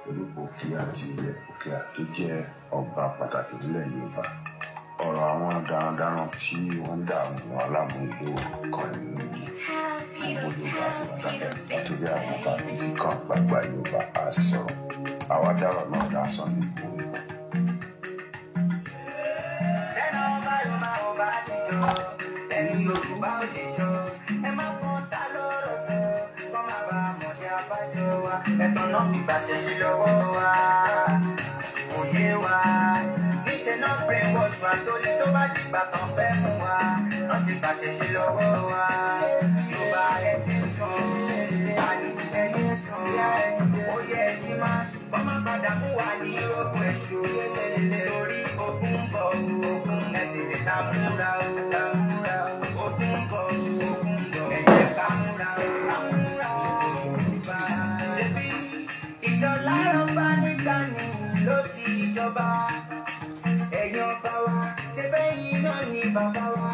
Òkè àti ilẹ̀ Òkè tó jẹ́ ọba pàtàkì nílẹ̀ Yorùbá. Ọ̀rọ̀ àwọn darandaran tí wọ́n ń dà àwọn alámúlò kan nínú gbogbo Yorùbá sì wọ́n dákẹ́ nítorí àwọn kàbíyèsí kan gbàgbà Yorùbá á sì sọ̀rọ̀. Àwa dárọ̀ náà lásán ní ìgbòho. Ẹni Yorùbá ò lè jọ, ẹ má fọ́n ta lọ́rọ̀ sọ, kọ́ má bá mọ̀dé abájọ wa, ẹ̀tàn náà fi gbàṣẹ sí lọ́wọ́ wa, òye wa, níṣẹ́ náà brainwash wa torí tó bá dìgbà kan fẹ́ mú wa, wọ́n sì gbàṣẹ sí lọ́wọ́ wa, Yorùbá ẹ ti ń sùn, àní ẹyẹ sùn, ó yẹ ẹ ti máa sùn, kọ́ má padà mú wa ní ogun èṣù, torí ogun ń bọ̀ ogun ẹ tètè ta múra o. Ẹ̀yin ọba wa, ṣe bẹ́yìn náà ni bàbá wa.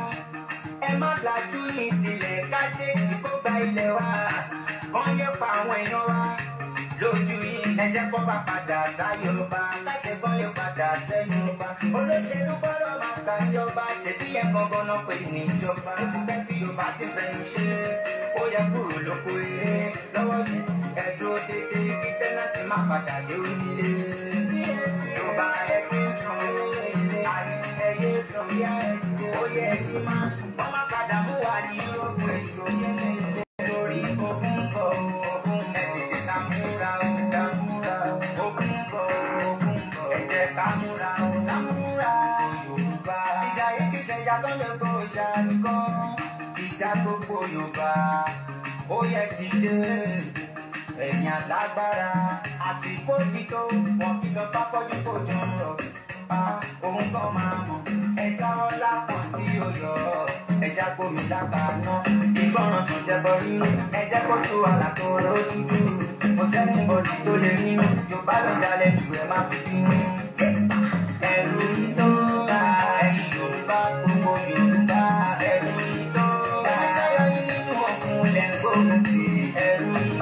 Ẹ má lajú ní sílẹ̀ kájéjì kó gba ilẹ̀ wa. Wọ́n yẹ pa àwọn èèyàn wa. Lójú yìí, ẹ jẹ́ kó bá padà sáyé ọba. Káṣe kan lè padà sẹ́nu ọba. Olóṣèlú gbọ́dọ̀ máa gbàṣẹ ọba. Ṣèbí ẹ̀ gangan náà pè ní ìjọba. Ó ti pẹ́ tí Yorùbá ti fẹ́nu ṣe. Ó yẹ kúrò lóko eré. Lọ́wọ́ yìí, ẹ dúró déédéé kí tẹ́nàtì má padà dé onílé. Yorùbá ẹ ti ń sùn, àní ẹyẹ sùn, ó yẹ ẹ ti máa sùn, wọ́n má padà mú wa ní ogun èṣù, lórí ogun bọ̀ ogun ẹ tètè ká múra o, ogun bọ̀ ẹ jẹ́ ká múra o, Yorùbá. Ìjà yìí kì í ṣe ìjà Sunday Igboho nìkan, ìjà gbogbo Yorùbá, ó yẹ dìde. Ẹ̀yin alágbára, àsìkò ti tó, wọn kì í sọ fáfọ́jú kò jọ ń rọ̀. Òun kan máa mọ̀, ẹja ọlá kan tí ó yọ, ẹja gbomi lákàánú. Ìgbọràn sùn jẹbọ rírun, ẹjẹ kó tó àlàkò lójújú. Kò sẹ́ni bọ̀dì tó lè rínú, Yorùbá ló dalẹ̀ jù ẹ má fi bínú. Ẹ̀rù yìí tó bá ẹ̀yin Yorùbá, gbogbo Yorùbá. Ẹ̀rù yìí tó bá ẹ̀yin nínú òkun lẹ́gbọ̀n tí. Ẹ̀rù yìí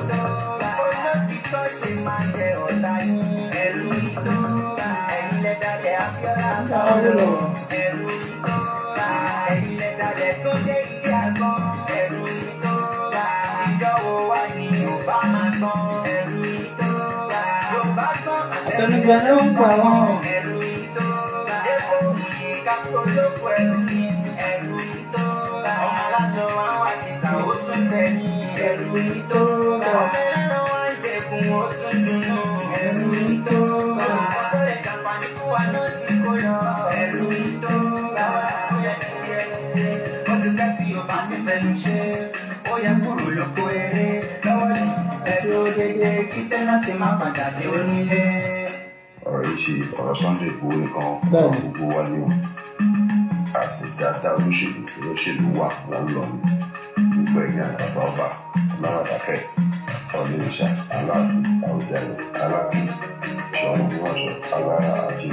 tó ṣe máa jẹ ọ̀tá yín. Ẹ̀rù ìtọ́ ẹ̀yin lẹ́dálẹ̀ Abíọ́lá kọ́. Ẹ̀rù ìtọ́ ẹ̀yin lẹ́dálẹ̀ tó dé ilé àgbọn. Ẹ̀rù ìtọ́ ìjọ́wọ́ wa ni Yorùbá máa gbọ́n. Ẹ̀rù ìtọ́ Yorùbá gbọ́n. Àtẹnudẹ ló ń pa wọn. Ẹ̀rù ìtọ́ ṣé kò mú yín kápẹ́ olóko ẹ̀rù ni. Ẹ̀rù ìtọ́ ọmọ aláṣọ wa wà kìsà ó tún fẹ́ ní. Ẹ̀rù ìtọ́ ó tún dùnú. Ẹ̀rù ìtọ́ ọkọ lè ṣàǹfààní fún wa náà tí kò lọ. Ẹ̀rù ìtọ́ ó ti pẹ́ tí Yorùbá ti fẹnu ṣe, ó yẹ kúrò lóko eré. Lọ́wọ́ ní ẹ̀dùn dédé kí tẹ́nàtì má padà dé onílé. Ọ̀rọ̀ yìí ṣe ọ̀rọ̀ Sunday Igboho nìkan gbogbo wa ni o. A sì dáadáa olóṣèlú wà wọ́n lọ ní gbogbo ẹ̀yìn àgbàgbà ọba ọlọ́wàdàkẹ́ ọ̀lẹ́ṣà aláàbí àwùjalè alábí ṣọ̀ún ìwọ̀nsọ̀ alára àti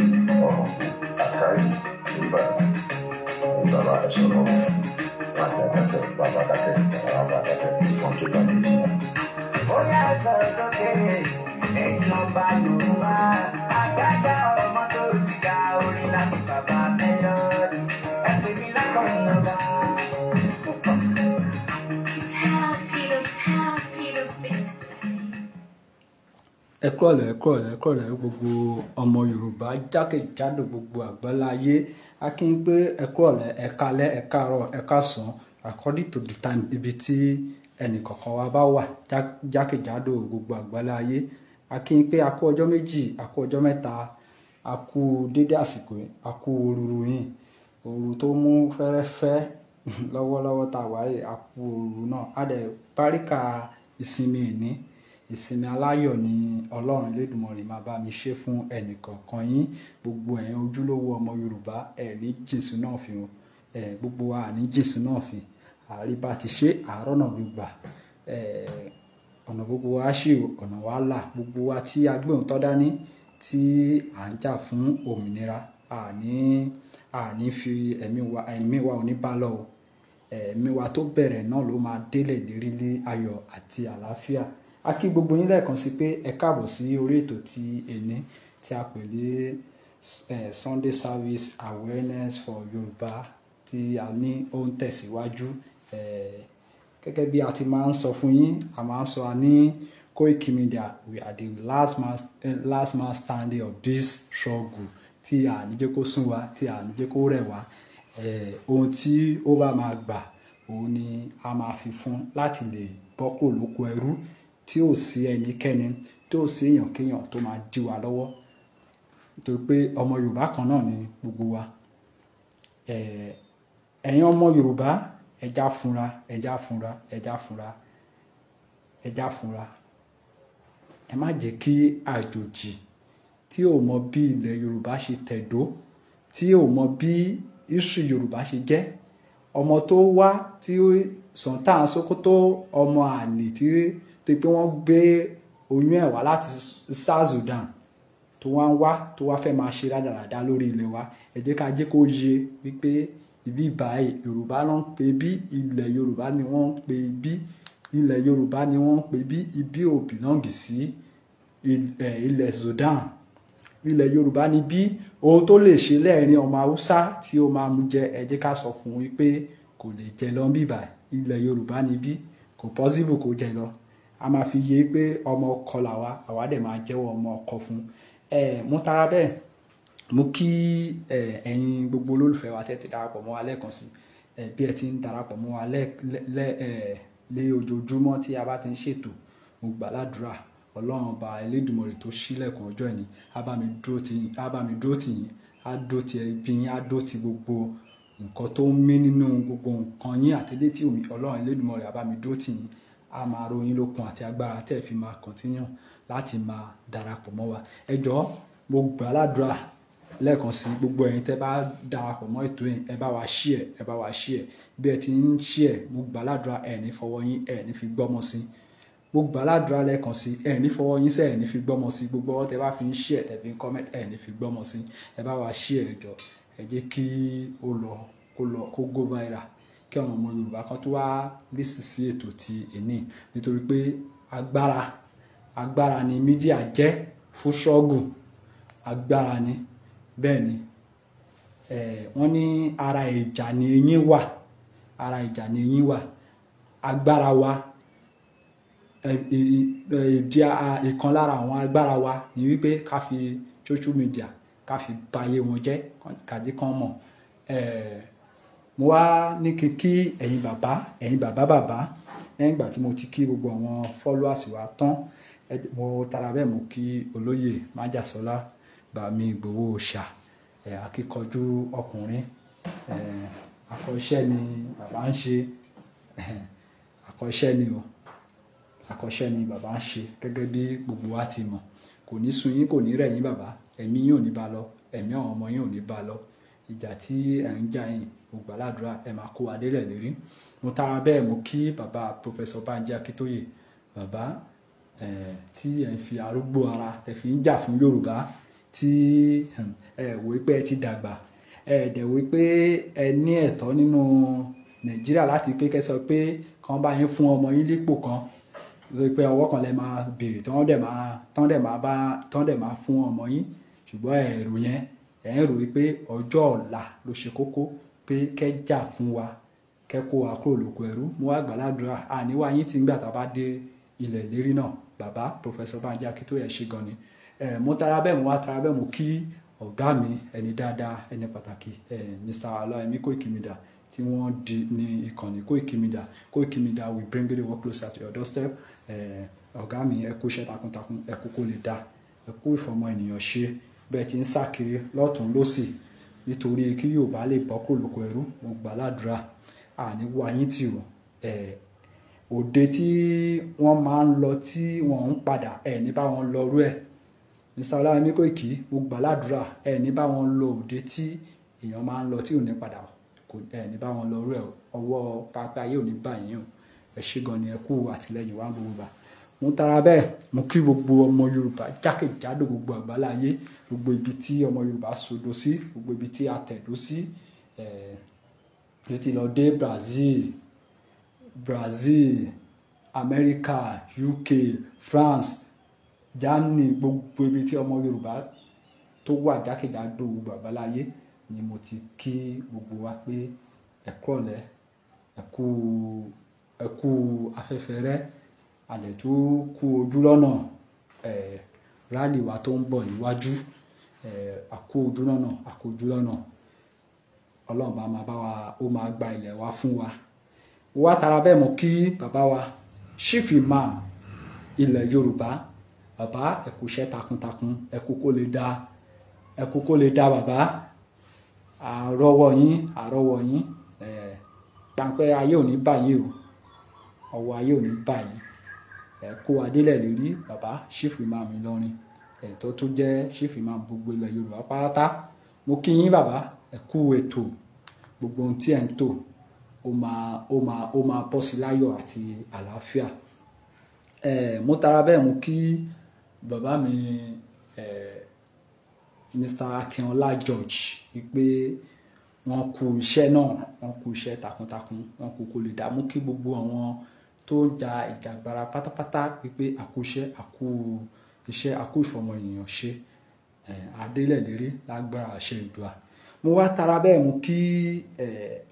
ọ̀rọ̀kú àkárí nígbàdàn ní bàbá ẹ̀sọ̀rọ̀ bàdàkẹ́ bàbàdàkẹ́ ìfọ̀n tó bá dé. Ó yá sọ̀rọ̀ sókè ẹ̀yin ọba Yorùbá, àgbàgbà ọmọ tó ti ga orin láti bàbá mẹ́lọ́dì, ẹ pè mí lákọ̀ọ́yìn ọba. Ẹ kúrọ̀lẹ́ gbogbo ọmọ Yorùbá jákèjádò gbogbo àgbáláyé. A kí n pé ẹ kúrọ̀lẹ́, ẹ káalẹ́, ẹ káàárọ̀, ẹ káàsán according to the time ibi tí ẹnìkọ̀ọ̀kan wa bá wà jákèjádò gbogbo àgbáláyé. A kí n pé a kú ọjọ́ méjì, a kú ọjọ́ mẹ́ta, a kú dédé àsìkò, a kú òrùrù yìí, òrùrù tó mú fẹ́rẹ́fẹ́ lọ́wọ́lọ́wọ́ tá a wáyé, a kú òrùrù náà. A dẹ̀ báríkà ìsinmi ìní. Ìsinmi aláyọ̀ ni Ọlọ́run Elédùmarè máa bá mi ṣe fún ẹnìkọ̀ọ̀kan yín. Gbogbo ẹ̀yin ojúlówó ọmọ Yorùbá ẹ̀ ní jìnsù náà fi hàn. Gbogbo wa ní jìnsù náà fi. Àríbá ti ṣe àárọ̀ náà gbígbà. Ọ̀nà gbogbo wa ṣì ọ̀nà wa là. Gbogbo wa tí a gbé òǹtọ́ dání tí à ń jà fún òmìnira. Àní fi ẹ̀mí wa ò ní bá lọ o. Ẹ̀mí wa tó bẹ̀rẹ̀ náà ló máa délẹ̀ lérí ayọ̀ àti àlàáfíà. a kí gbogbo yín lẹ́ẹ̀kan sí pé ẹ káàbọ̀ sí orí ètò ti èní tí a pè ní Sunday Service Awareness for Yorùbá tí a ní ó ń tẹ̀síwájú. Gẹ́gẹ́ bí a ti máa ń sọ fún yín, a máa ń sọ a ní Koiki Media, we are the last man standing of this struggle, tí a ní jẹ́ kó sún wa, tí a ní jẹ́ kó rẹ̀ wá. Ohun tí ó bá máa gbà òun ni a máa fi fún láti lè bọ́ kúrò lóko ẹrú, tí ò sí ẹnikẹ́ni, tí ò sí èèyàn kéèyàn tó máa dí wa lọ́wọ́, nítorí pé ọmọ Yorùbá kan náà ni gbogbo wa. Ẹ̀yin ọmọ Yorùbá, ẹja fúnra, ẹja fúnra, ẹja fúnra, ẹja fúnra. Ẹ má jẹ́ kí àjòjì tí ò mọ bí ilẹ̀ Yorùbá ṣe tẹ̀dó, tí ò mọ bí history Yorùbá ṣe jẹ́, ọmọ tó wá tí Sultan Sokoto, ọmọ àlè tí pé wọ́n gbé oyún ẹ̀ wá láti South Sudan, tó wá fẹ́ máa ṣe rádaràda lórí ilẹ̀ wa. Ẹ jẹ́ ká jẹ́ kó yé wípé ibi báyìí Yorùbá ló ń pe bí, ilẹ̀ Yorùbá ni wọ́n ń pe bí, ilẹ̀ Yorùbá ni wọ́n ń pe bí, ibi ò belong sí ilẹ̀ Sudan. Ilẹ̀ Yorùbá ni bí. Ohun tó lè ṣe lẹ́ẹ̀rin ọmọ Haúsá tí ó máa mú jẹ, ẹ jẹ́ ká sọ fún un wípé kò lè jẹ lọ bí báyìí. Ilẹ̀ Yorùbá ni bí, kò possible kó jẹ lọ. A máa fi yé pé ọmọ ọkọ làwa, àwa dẹ̀ máa jẹ́wọ́ ọmọ ọkọ fún. Mo tara bẹ́ẹ̀, mo kí ẹ̀yin gbogbo olólùfẹ́ wa tẹ́ ti darapọ̀ mọ́ wa lẹ́ẹ̀kan sí, bí ẹ ti ń darapọ̀ mọ́ wa lé ojoojúmọ́ tí a bá ti ń ṣètò. Mo gbàládùra Ọlọ́run ọba Elédùmarè tó ṣílẹ̀kùn ọjọ́ ìní, á bá mi dúró tì yín, á dúró ti ẹbí yín, á dúró ti gbogbo nǹkan tó ń mí nínú gbogbo nǹkan yín àtẹ́lẹ́ tí Ọlọ́run Elédùmarè á bá mi dúró tì yín. A máa ro yín lókun àti agbára tẹ́ fi máa continue láti máa darapọ̀ mọ́ wa. Ẹ jọ̀ọ́, mo gbàládùra lẹ́ẹ̀kan sí gbogbo ẹ̀yin tẹ́ bá darapọ̀ mọ́ ètò yìí, ẹ bá wa share, ẹ bá wa share. Bí ẹ ti ń share, mo gbàládùra ẹ ní fọwọ́ yín, ẹ ní fi gbọ́mọ sí. Mo gbàládùra lẹ́ẹ̀kan sí, ẹ ní fọwọ́ yín sẹ́, ẹ ní fi gbọ́mọ sí. Gbogbo ọwọ́ tẹ́ bá fi ń share, tẹ́ fi ń comment, ẹ ní fi gbọ́mọ sí. Ẹ bá wa share ẹ jọ̀ọ́. Ẹ jẹ́ kí kó go viral, kí àwọn ọmọ Yorùbá kan tó wá listen sí ètò ti èní, nítorí pé agbára ni mídíà jẹ́ fún struggle. Agbára ni. Bẹ́ẹ̀ ni. Wọ́n ní ara ìjà ni eyín wà, ara ìjà ni eyín wà. Agbára wa, ìkan lára àwọn agbára wa ni wípé ká fi social media ká fi bayé wọn jẹ́, kàdí kan mọ̀. Mo wá ní kí ẹ̀yin bàbá lẹ́yìn ìgbà tí mo ti kí gbogbo àwọn followers wa tán, mo tara bẹ́ẹ̀ mo kí olóyè Májàsọ́lá Bàmí Ìgbòho Òòṣà, akíkanjú ọkùnrin. Akọ́ṣẹ́ ni bàbá ń ṣe, akọ́ṣẹ́ ni o, akọ́ṣẹ́ ni bàbá ń ṣe, gẹ́gẹ́ bí gbogbo wa ti mọ̀. Kò ní sú yín, kò ní rẹ̀ yín bàbá, ẹ̀mí yín ò ní bá lọ, ẹ̀mí àwọn ọmọ yín ò ní bá lọ. Ìjà tí ẹ̀ ń jà yín, mo gbàládùra ẹ máa kó wa délẹ̀ lérí. Mo tara bẹ́ẹ̀ mo kí bàbá Professor Banji Akíntóyè, bàbá tí ẹ̀ ń fi arúgbó ara tẹ́ fi ń jà fún Yorùbá, tí ẹ wò pé ẹ ti dàgbà, ẹ dẹ̀ wò pé ẹ ní ẹ̀tọ́ nínú Nàìjíríà láti pé kẹ́ sọ pé kàn bá yín fún ọmọ yín lípò kan, pé ọwọ́ kan lẹ máa béèrè tán dẹ̀ máa fún ọmọ yín. Ṣùgbọ́n ẹ̀rù yẹn, ẹ̀ ń rò wípé ọjọ́ ọ̀la ló ṣe kókó, pé kẹ́ jà fún wa, kẹ́ kó wa kúrò lóko ẹrú. Mo wá gbàládùra àníwá yín tí ń gbà tá a bá dé ilẹ̀ lérí náà. Bàbá Professor Banji Akíntóyè ṣe gan ni. Mo tara bẹ́ẹ̀ mo kí ọ̀gá mi, ẹni dáadáa, ẹni pàtàkì, Mr. Ọláyẹmí Koiki Media, tí wọ́n di ní ìkànnì Koiki Media. Koiki Media will bring the work closer to your doorstep. Ọ̀gá mi, ẹ kú iṣẹ́ takuntakun, ẹ kú kó lè dá, ẹ kú ìfọmọ ènìyàn ṣe, bẹ́ẹ̀ ti ń sàkiri lọ́tún lósì nítorí kí Yorùbá lè bọ́ kúrò lóko ẹrú. Mo gbàládùra àníwá yín tì o. Òde tí wọ́n máa ń lọ tí wọ́n ń padà, ẹ ní bá wọn lọ rú ẹ̀. Mr. Ọláyẹmí Koiki, mo gbàládùra ẹ ní bá wọn lọ òde tí èèyàn máa ń lọ tí ò ní padà, ẹ ní bá wọn lọ rú ẹ̀. Ọwọ́ pápá ayé ò ní bá yín o. Ẹ ṣé gan ni, ẹ kú àtìlẹ́yìn wa gbogbo gbà. Mo tara bẹ́ẹ̀ mo kí gbogbo ọmọ Yorùbá jákèjádò gbogbo àgbáláyé, gbogbo ibi tí ọmọ Yorùbá sodo sí, gbogbo ibi tí a tẹ̀dó sí. Ti lọ dé Brazil, Amẹ́ríkà, UK, France, Germany, gbogbo ibi tí ọmọ Yorùbá tó wà jákèjádò gbogbo àgbáláyé ni mo ti kí gbogbo wa pé ẹ kúrọ̀lẹ́, ẹ kú afẹ́fẹ́ rẹ́, àlẹ́ tó kú ojú lọ́nà rálì wa tó ń bọ̀ níwájú, àkú ojú lọ́nà Ọlọ́run bá máa bá wa, ó máa gba ilẹ̀ wa fún wa. Wá tara bẹ́ẹ̀ mo kí bàbá wa Chief Imam ilẹ̀ Yorùbá, bàbá ẹ kú iṣẹ́ takuntakun, ẹ kú kó lè dá bàbá, àrọ́wọ́ yín páńpẹ́ ayé ò ní báyìí o, ọwọ́ ayé ò ní báyìí, kó wa délẹ̀ lérí bàbá Chief Imam Ìlọrin, tó tún jẹ́ Chief Imam gbogbo ilẹ̀ Yorùbá pátá. Mo kí yín bàbá, ẹ kú ètò, gbogbo ohun tí ẹ ń tò ó máa bọ́ sí láyọ̀ àti àlàáfíà. Mo tara bẹ́ẹ̀ mo kí bàbá mi Mr. Akínọlá George wípé wọ́n kú iṣẹ́ náà, wọ́n kú iṣẹ́ takuntakun, wọ́n kú kó lè dá. Mo kí gbogbo àwọn tó ń ja ìjàgbara pátápátá wípé àkú iṣẹ́, àkú ìfọmọ ènìyàn ṣe, adélẹ̀ lérí lágbára àṣẹ Èdùà. Mo wá tara bẹ́ẹ̀ mo kí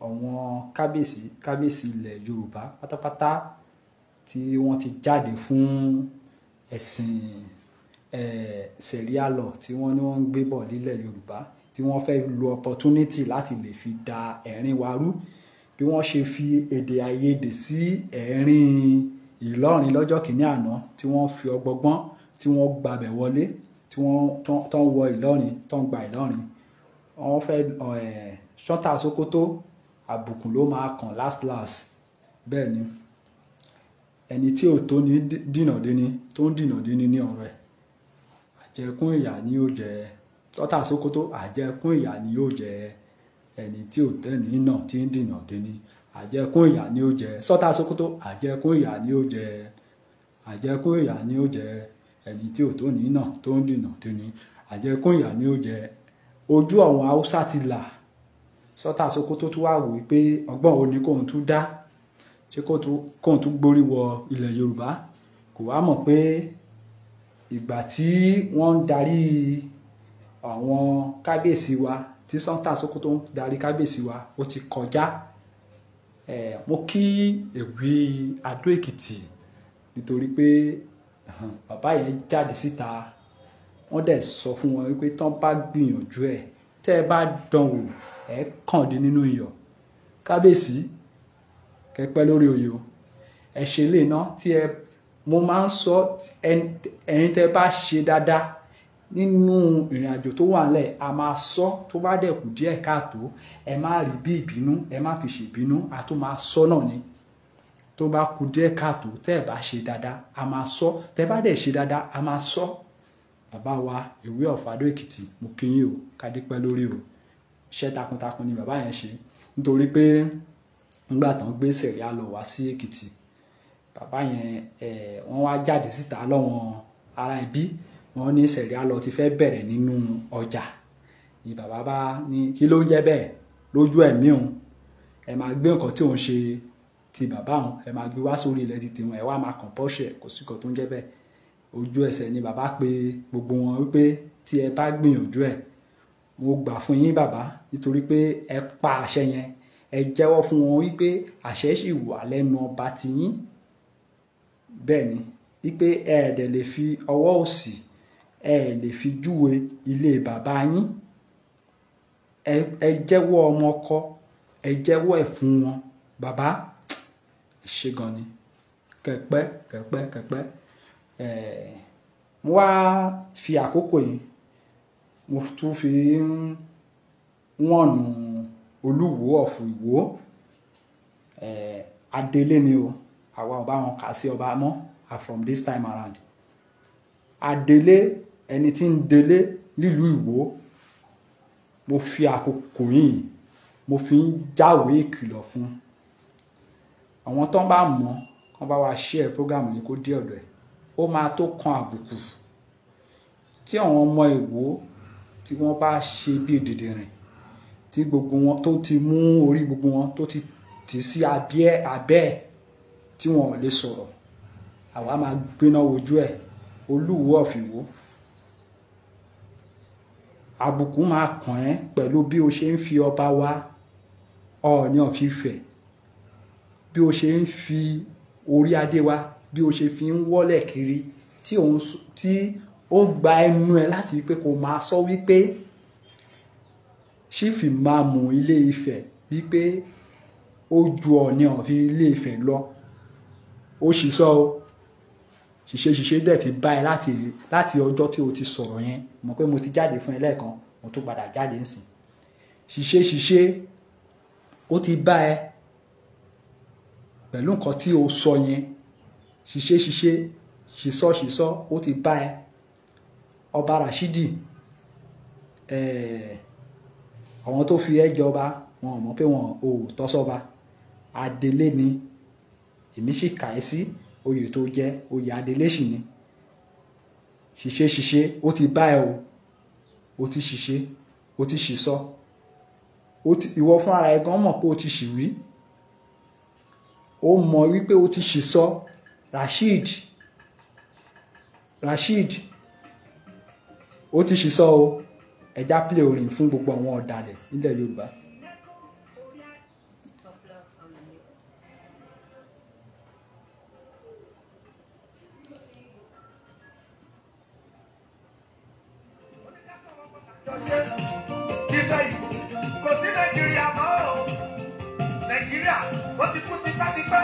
àwọn kábíyèsí ilẹ̀ Yorùbá pátápátá tí wọ́n ti jáde fún ẹ̀sìn sẹ̀ríà law tí wọ́n ní wọ́n ń gbé bọ̀ nílẹ̀ Yorùbá, tí wọ́n fẹ́ lo opportunity láti lè fi da ẹ̀rín wa rú, bí wọ́n ṣe fi èdè àìyedè sí ẹ̀rín Ìlọrin lọ́jọ́ kìíní àná, tí wọ́n fi ọgbọgbọ́n tí wọ́n gbabẹ̀ wọlé, tí wọ́n tán wọ Ìlọrin, tán gba Ìlọrin. Wọ́n fẹ́ ṣọ́tà Sókótó, àbùkù ló máa kàn last. Bẹ́ẹ̀ ni ẹni tí ò tó ní dìnàdíní tó ń dìnàdíní ní ọ̀rọ̀ ẹ̀, àjẹkún ìyà ni yóò jẹ. Ṣọ́tà Sókótó, àjẹkún ìyà ni yóò jẹ ẹni tí ò tẹ́ni náà tí ń dìnàdíní, àjẹkún ìyà ni yóò jẹ. Ṣọ́tà Sókótó, àjẹkún ìyà ni yóò jẹ, àjẹkún ìyà ni yóò jẹ ẹni tí ò tó ní náà tó ń dìnàdíní, àjẹkún ìyà ni yóò jẹ. Ojú àwọn Haúsá ti là, Ṣọ́tà Sókótó tún wá wò pé ọgbọ́n wo ni kóun tún dá, ṣé kóun tún gbórí wọ ilẹ̀ Yorùbá. Kò wá mọ̀ pé ìgbà tí wọ́n ń darí àwọn kábíyèsí wa, tí Ṣọ́tà Sókótó ń darí kábíyèsí wa, ó ti kọjá. Mo kí Èwí Adó Èkìtì nítorí pé bàbá yẹn jáde síta, wọ́n dẹ̀ sọ fún wọn wípé tán bá gbìyànjú ẹ̀, tẹ́ ẹ bá dánwò ẹ kàn dín nínú iyọ̀. Kábíyèsí kẹ́pẹ́ lórí oyè o, ẹ ṣe lè ná tí mo máa ń sọ ẹ̀yin tẹ́ bá ṣe dáadáa nínú ìrìn àjò tó wà nílẹ̀, a máa sọ tó bá dẹ̀ kù díẹ̀ káàtó, ẹ má rí bí ìbínú, ẹ má fi ṣèbínú, a tún máa sọ náà ni. Tó bá kù díẹ̀ káàtó tẹ́ ẹ bá ṣe dáadáa, a máa sọ, tẹ́ bá dẹ̀ ṣe dáadáa, a máa sọ. Bàbá wa Èwí of Adó Èkìtì, mo kí yín o, kádípẹ́ lórí o, iṣẹ́ takuntakun ni bàbá yẹn ṣe, nítorí pé nígbà tán gbé sẹ̀ríà law wá sí Èkìtì, bàbá yẹn wọ́n wá jáde síta lọ́wọ́n ara ẹbí, wọ́n ní sẹ̀ríà law ti fẹ́ bẹ̀rẹ̀ nínú ọjà. Ni bàbá bá ní kí ló ń jẹ́ bẹ́ẹ̀ lójú ẹ̀mí òun, ẹ máa gbé nǹkan tí òun ṣe ti bàbá òun, ẹ máa gbé wá sórí ilẹ̀ ti tiwọn, ẹ wá máa kàn pọ́ṣẹ̀, kò sí nǹkan tó ń jẹ́ bẹ́ẹ̀. Ojú ẹsẹ̀ ni bàbá pé gbogbo wọn wípé tí ẹ bá gbìyànjú ẹ̀, mo gbà fún yín bàbá, nítorí pé ẹ pa àṣẹ yẹn, ẹ jẹ́wọ́ fún wọn wípé àṣẹ sì wà lẹ́nu ọba tiyín. Bẹ́ẹ̀ ni wípé ẹ dẹ̀ lè fi ọwọ́ òsì, ẹ lè fi júwe ilé bàbá yín. Ẹ jẹ́wọ́ ọmọ ọkọ, ẹ jẹ́wọ́ ẹ̀ fún wọn. Bàbá ṣe gan ni, kẹpẹ́. Mo wá fi àkókò yìí, mo tún fi wọ̀nù Olúwo of Ìwó. Adélé ni o, àwa ò bá wọn kà sí ọba mọ́ from this time around. Adélé, ẹni tí ń délé nílùú Ìwó, mo fi àkókò yìí, mo fi ń jáwé ìkìlọ̀ fún àwọn tó ń bá mọ̀, kán bá wa share program yìí kó dé ọ̀dọ̀ ẹ̀. Ó máa tó kan àbùkù tí àwọn ọmọ Ìwó tí wọ́n bá ṣe bí dìdìrìn, tí gbogbo wọn tó ti mú orí gbogbo wọn tó ti tì sí abẹ́ ẹ̀ tí wọn ò lè sọ̀rọ̀. àwa máa gbéná wojú ẹ̀ Olúwo of Ìwó àbùkù máa kàn ẹ́ pẹ̀lú bí o ṣe ń fi ọba wa Ọọ̀ni of Ifẹ̀ bí o ṣe ń fi orí adé wa bí o ṣe fi ń wọ́lẹ̀ kiri tí ó gba ẹnu ẹ láti pé kó máa sọ wípé Chief Imam Ilé Ifẹ̀ wípé ó ju Ọọ̀ni of Ilé Ifẹ̀ lọ ó sì sọ o ṣìṣe dẹ̀ ti bá ẹ láti ọjọ́ tí o ti sọ̀rọ̀ yẹn mọ̀ pé mo ti jáde fún ẹ lẹ́ẹ̀kan mo tún padà jáde nsìn ṣìṣe ó ti bá ẹ pẹ̀lú nǹkan tí o sọ yẹn ṣìṣọ́ ó ti bá ẹ Ọba Rashidi àwọn tó fi ẹ́ jọba wọn ò mọ̀ pé wọn ò tọ́sọ́ba adelé ni èmi sì kà ẹ́ sí oyè tó jẹ́ oyè adelé sì ni ṣìṣe ó ti bá ẹ o ó ti ṣìṣe ó ti ṣìṣọ́ ìwọ fún ara ẹ gan mọ̀ pé ó ti ṣìwí ó mọ̀ wípé ó ti ṣìṣọ́ Rasheed ó ti ṣìṣọ́ o ẹja play orin fún gbogbo àwọn ọ̀dàlẹ̀ nílẹ̀ Yorùbá. Kò sí Nàìjíríà mọ́ o Nàìjíríà ó ti kú tipẹ́tipẹ́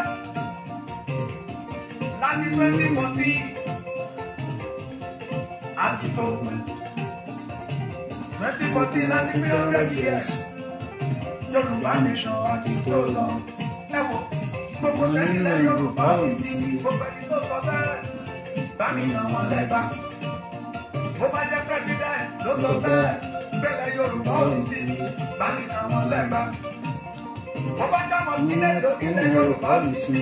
láti 2014 àti tó pin 2014 láti pé 100 years Yorùbá nation àti tó lọ ẹ wo gbogbo tẹ́lẹ̀ Yorùbá mi sí gbogbo ẹni tó sọ bẹ́ẹ̀ bá mi nà wọ́n lẹ́gbà bó bá jẹ́ president ló sọ bẹ́ẹ̀ bẹ́ẹ̀ Yorùbá mi sí bá mi nà wọ́n lẹ́gbà bó bá jẹ́ mọ̀ sílẹ̀ lókìlẹ̀ Yorùbá mi sí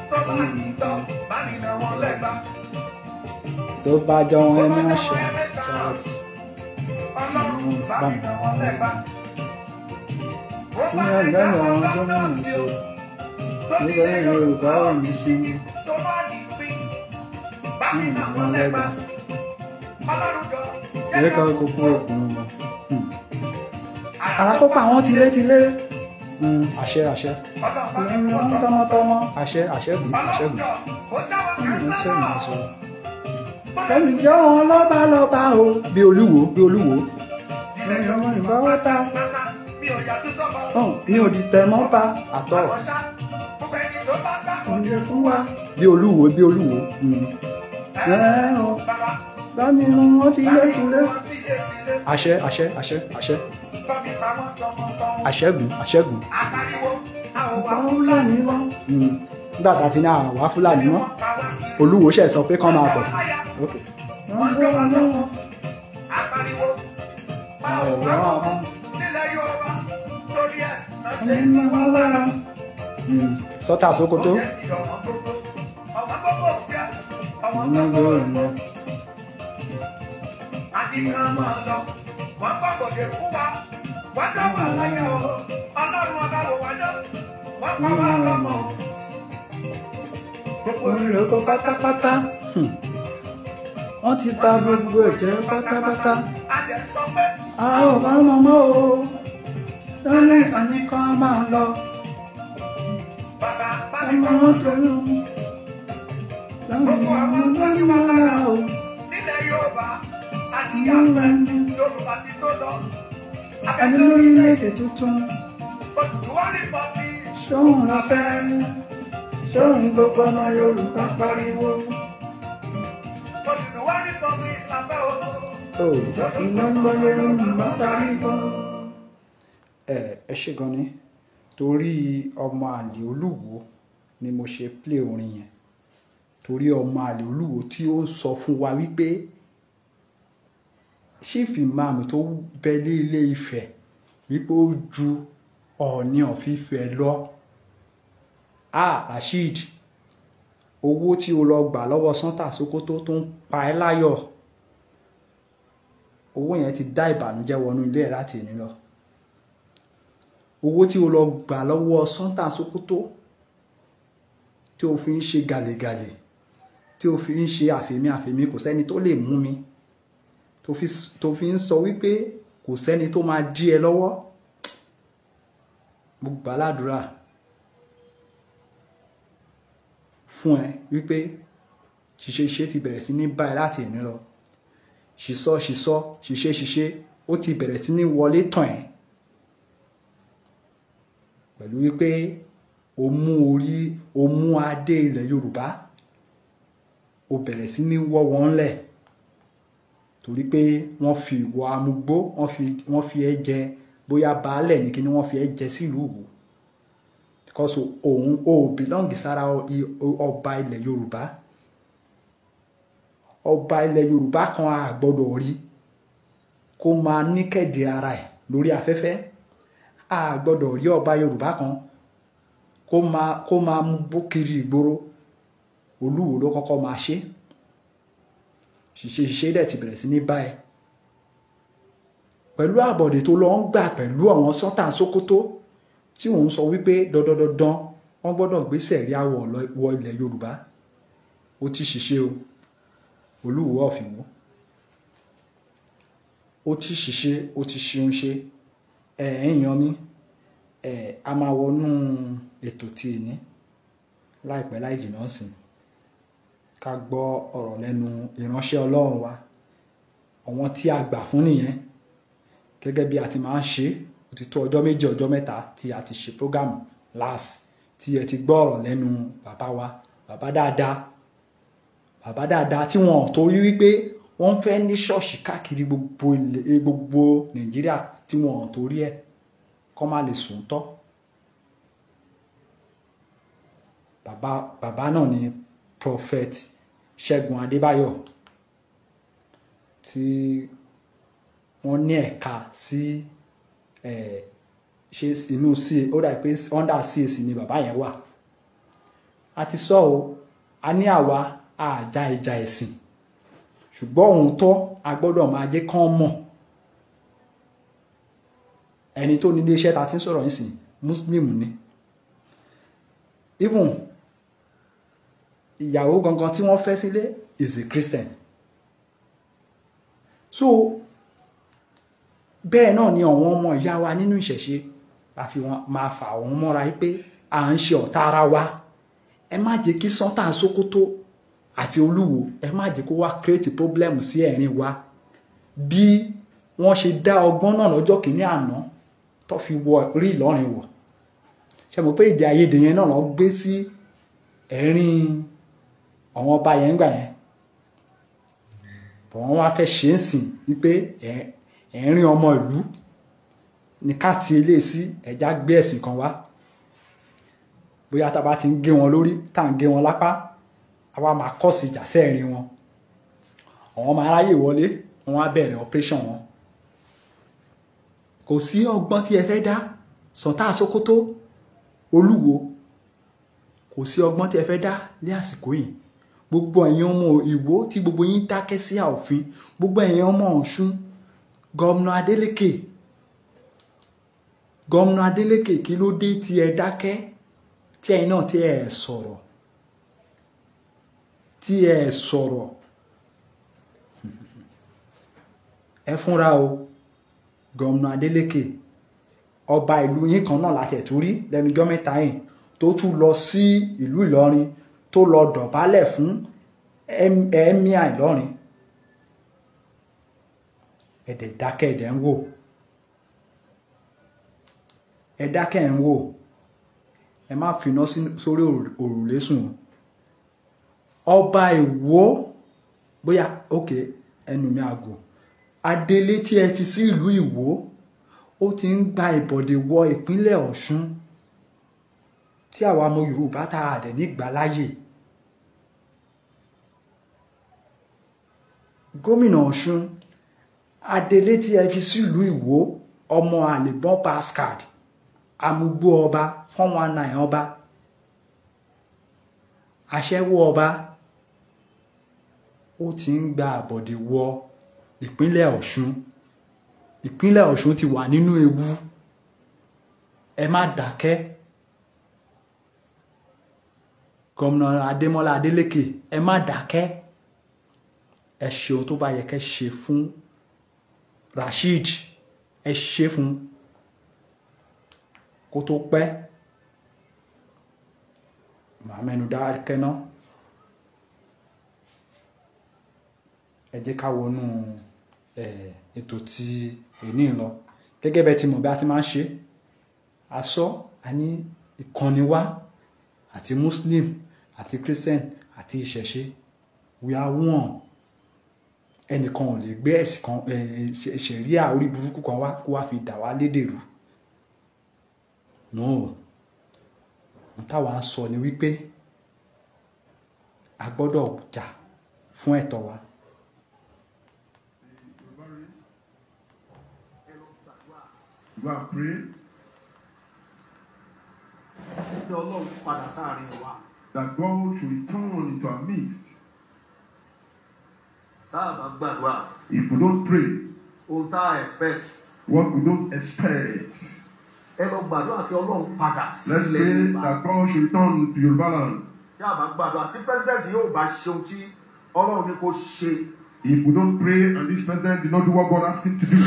tó bá mi tán bá mi nà wọ́n lẹ́gbà tó bá jọ wọn ẹ má ṣe Ọlọ́run bá mi nà wọ́n lẹ́gbà bó bá ní jẹ́ ọgbẹ́ni mọ̀ àwọn lọ́dọ̀ gómìnà sí sọ o nígbà Yorùbá wà ní sinmi tó bá ní pín bá mi nà wọ́n lẹ́gbà Ọlọ́run jọ ilé kan gbogbo ògùn wọn àràkópa àwọn tilétilé àṣẹ ìrìn tọmọtọmọ àṣẹgùn ẹnì jẹ́ wọn lọ́ba o bí Olúwo ìrìn ìbáwọ́ta mi ò di tẹ̀mọ́ bá àtọ̀ oúnjẹ fún wa bí Olúwo bá mi rún wọn tilétilé àṣẹ àṣẹgùn àwọn Fúlàní wọn nígbà tá a ti ní àwọn Fúlàní wọn Olúwo ṣe sọ pé kán máa bọ̀ wọ́n gbé wọn lọ́wọ́ Sọ́tà Sókótó Oríroko pátápátá wọ́n ti ta gbogbo ẹ̀jẹ̀ pátápátá a ò bá wọn mọ́ o lọ́lẹ́ ìfàní kan máa lọ ọmọ wọn torí láwọn ọmọ lórí wọn lára o ẹni lórílẹ̀-èdè tuntun ṣóhun la fẹ́ ṣóhun gbogbo ọmọ Yorùbá pariwo. iná ń gbọ́ Yorùbá pariwo. ẹ ṣe gan ni torí ọmọ àlè Olúwo ni mo ṣe play orin yẹn torí ọmọ àlè Olúwo tí ó ń sọ fún wa wípé Chief Imam tó bẹ̀lé Ilé Ifẹ̀ wípé ó ju Ọọ̀ni of Ifẹ̀ lọ. Rasheed owó tí o lọ gbà lọ́wọ́ Sọ́tà Sókótó tó ń pa ẹ́ láyọ̀ owó yẹn ti dá ìbànújẹ́ wọnú ilé ẹ̀ láti èní lọ. Owó tí o lọ gbà lọ́wọ́ Sọ́tà Sókótó tí o fi ń ṣe gàlégàlé tí o fi ń ṣe àfẹ̀mí kò sẹ́ni tó lè mú mi tó fi ń sọ wípé kò sẹ́ni tó máa dí ẹ lọ́wọ́. Mo gbàládùra fún ẹ wípé ṣiṣẹ́ ti bẹ̀rẹ̀ sí ní báyìí láti ìní lọ. ṣiṣẹ́ ó ti bẹ̀rẹ̀ sí ní wọlé tàn ẹ́ pẹ̀lú wípé o mú adé ilẹ̀ Yorùbá o bẹ̀rẹ̀ sí ní wọ́ wọn lẹ̀ torí pé wọ́n fi ìwọ amúgbó wọ́n fi ẹ́ jẹ bóyá baálẹ̀ ní kíní wọ́n fi ẹ́ jẹ sílùú Ìwó because òun ò belong sára ọba ilẹ̀ Yorùbá. Ọba ilẹ̀ Yorùbá kan a gbọ́dọ̀ rí kó máa níkẹ̀dí ara ẹ̀ lórí afẹ́fẹ́. A gbọ́dọ̀ rí ọba Yorùbá kan kó máa mú bó kiri ìgboro. Olúwo ló kọ́kọ́ máa ṣe. Ṣiṣẹ́ dẹ̀ ti bẹ̀rẹ̀ sí ní báyìí pẹ̀lú àbọ̀dè tó lọ ń gbà pẹ̀lú àwọn Sultan Sokoto tí òun sọ wípé dandan wọ́n gbọ́dọ̀ gbé sẹ̀ríà wọ ilẹ̀ Yorùbá. Ó ti ṣiṣẹ́ o Olúwo of Ìwó, ó ti ṣiṣẹ́ ó ti ṣeun ṣe. Èèyàn mi a máa wọnú ètò tí ní láìpẹ́ láì jìnnà sí ká gbọ́ ọ̀rọ̀ lẹ́nu ìránṣẹ́ Ọlọ́run wa, àwọn tí a gbà fún nìyẹn. Gẹ́gẹ́ bí a ti máa ń ṣe ó ti tó ọjọ́ méjì ọjọ́ mẹ́ta tí a ti ṣe prógámù last tí ẹ ti gbọ́ ọ̀rọ̀ lẹ́nu bàbá wa, bàbá dáadáa tí wọn ò torí wípé wọ́n fẹ́ ní ṣọ́ọ̀ṣì káàkiri gbogbo Nàìjíríà tí wọn ò torí ẹ̀ kọ́ má lè sùn tọ́. Bàbá náà ni Prophet Ṣẹ́gun Adébáyọ̀ tí wọ́n ní ẹ̀ka sí ṣe inú sí ó dà pé under CAC ni bàbá yẹn wà. A ti sọ o, a ní àwa àjà ìjà ẹ̀sìn ṣùgbọ́n ohun tó a gbọ́dọ̀ máa jẹ́ kán mọ̀. Ẹni tó ní ilé iṣẹ́ ta ti ń sọ̀rọ̀ nísìn Muslim ni, even ìyàwó gangan tí wọ́n fẹ́ sílé is a Christian. So bẹ́ẹ̀ náà ni àwọn ọmọ ìyá wa nínú ìṣẹ̀ṣe àfi wọn máa fà wọ́n mọ́ra wípé à ń ṣe ọ̀tá ara wa. Ẹ má jẹ́ kí Sultan Sokoto àti Olúwo ẹ má jẹ́ kó wá create problem sí ẹ̀rín wa bí wọ́n ṣe dá ọgbọ́n náà lọ́jọ́ kìíní àná tó fi rí Ìlọrin wọ̀. Ṣé mo pé èdè àìyedè yẹn náà lọ gbé sí ẹ̀rín àwọn ọba yẹn gbà yẹn. Bọ̀ wọ́n wá fẹ́ ṣe ń sìn wípé ẹ̀rín ọmọ ìlú ní ká ti ilé sí ẹ̀já gbé ẹ̀sìn kan wá. Bóyá tá bá ti ń gé wọn lórí tá ń gé wọn lápá àwa máa kọ́ sí ìjà sẹ́ẹ̀rin wọn. Àwọn ọmọ aráyè wọlé wọn á bẹ̀rẹ̀ operation wọn. Kò sí ọgbọ́n tí ẹ fẹ́ dá Sultan Sokoto Olúwo, kò sí ọgbọ́n tí ẹ fẹ́ dá ní àsìkò yìí. Gbogbo ẹ̀yin ọmọ Ìwó tí gbogbo yín dákẹ́ sí àòfin, gbogbo ẹ̀yin ọmọ Ọ̀ṣun, Gómìnà Adeleke kí ló dé tí ẹ dákẹ́ tí ẹ̀yin náà tí ẹ sọ̀rọ̀ ẹ fúnra o. Gómìnà Adeleke ọba ìlú yín kan náà láti ẹ̀tún rí lẹ́nu ọjọ́ mẹ́ta yìí tó tún lọ sí ìlú Ìlọrin tó lọ dọ̀bálẹ̀ fún Emir Ìlọrin. Ẹ̀dẹ̀ dákẹ́ ẹ̀dẹ̀ ń wò, ẹ dákẹ́ ẹ̀ ń wò, ẹ má finá sórí òrùlé sùn. Ọba Ìwó bóyá ókè ẹnu mi àgò Adélé tí ẹ fi sí ìlú Ìwó ó ti ń gba ìbọ̀dè wọ ìpínlẹ̀ Ọ̀ṣun tí àwa ọmọ Yorùbá tá a dẹ̀ nígbà láyè. Gómìnà Ọ̀ṣun Adélé tí ẹ fi sí ìlú Ìwó ọmọ àlèbọ́n Pascal amúgbó ọba 419 ọba aṣẹ́wó ọba ó ti ń gba àbọ̀dè wọ ìpínlẹ̀ Ọ̀ṣun. Ìpínlẹ̀ Ọ̀ṣun ti wà nínú ewu. Ẹ má dákẹ́. gómìnà Adémọ́lá Adélékè ẹ má dákẹ́ ẹ ṣe ohun tó bá yẹ kẹ́ ṣe fún Rasheed ẹ ṣe fún kó tó pẹ́ màá mẹ́nu dákẹ́ náà ẹ jẹ́ ká wọnú ètò tí èní lọ gẹ́gẹ́ bẹ́ẹ̀ tí mọ̀ bí a ti máa ń ṣe asọ́ àní ìkànnì wa àti Muslim àti Christian àti ìṣẹ̀ṣe we are one ẹnìkan ò lè gbé ẹ̀sìn kan ṣẹ̀ríà orí burúkú kan wá kó wá fi dà wá lédèrú no ohun táwa ń sọ ni wípé a gbọ́dọ̀ jà fún ẹ̀tọ́ wa. Go and pray. That God should return into our midst. If we don't pray, what we don't expect, let's pray that God should return to Yoruba land. If we don't pray and this president did not do what God asked him to do,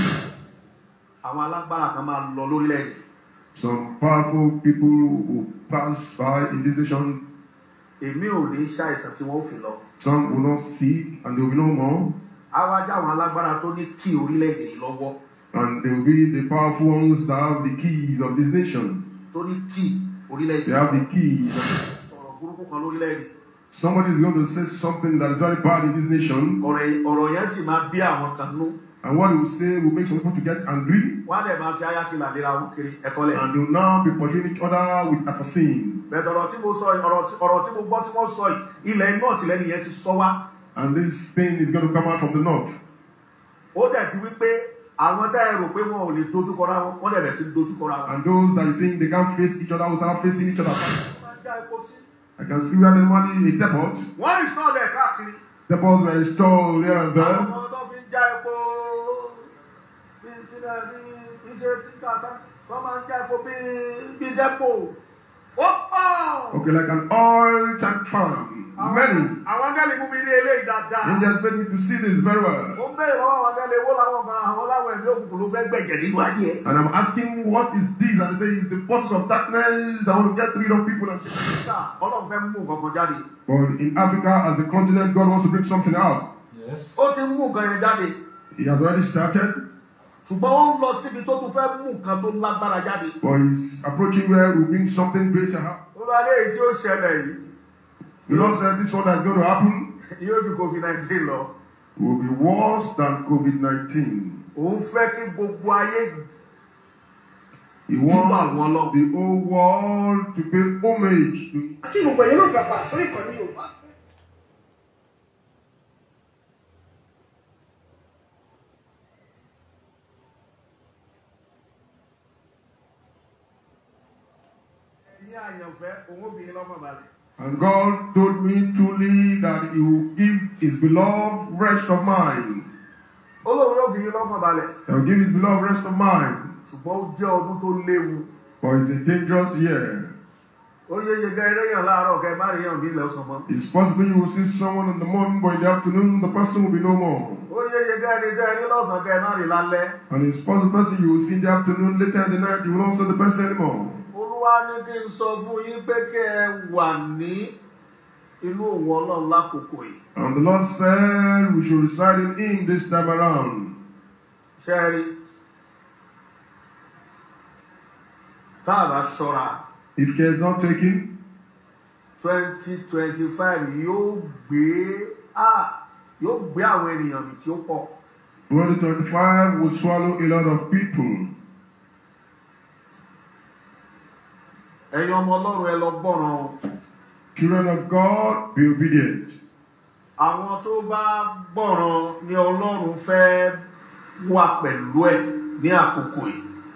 some powerful people will pass by in this nation. Some will not see and they will be no more. And they will be the powerful ones that have the keys of this nation. They have the keys. Somebody is going to say something that is very bad in this nation. And what he will say will make some people to get angry. And they will now be pursuing each other with assassins. And this thing is going to come out from the north. And those that you think they can't face each other will start facing each other. I can see where the money is depot. Depots were installed here and there. Okay, like an oil tank farm. Many. Angels made me to see this very well. And I'm asking, what is this? And they say it's the forces of darkness that want to get rid of people. But in Africa, as a continent, God wants to bring something out. Yes. He has already started. But he's approaching where we bring something greater out. The Lord said this one that's going to happen will be worse than COVID-19. He wants the whole world to pay homage to him. And God told me truly that He will give His beloved rest of mind. He will give His beloved rest of mind. But it's a dangerous year. It's possible you will see someone in the morning, but in the afternoon the person will be no more. And it's possible you will see in the afternoon, later in the night you will not see the person anymore. And the Lord said we should reside in Him this time around. If care is not taken, 2025 2025 will swallow a lot of people. Children of God, be obedient.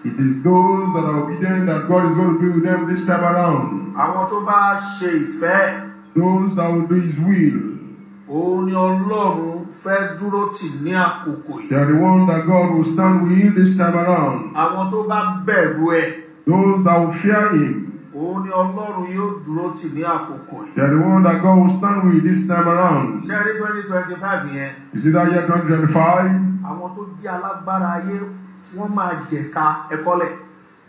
It is those that are obedient that God is going to be with them this time around. Those that will do His will. They are the ones that God will stand with this time around. Those that will fear Him. They They are the one that God will stand with this time around. You see that year 2025?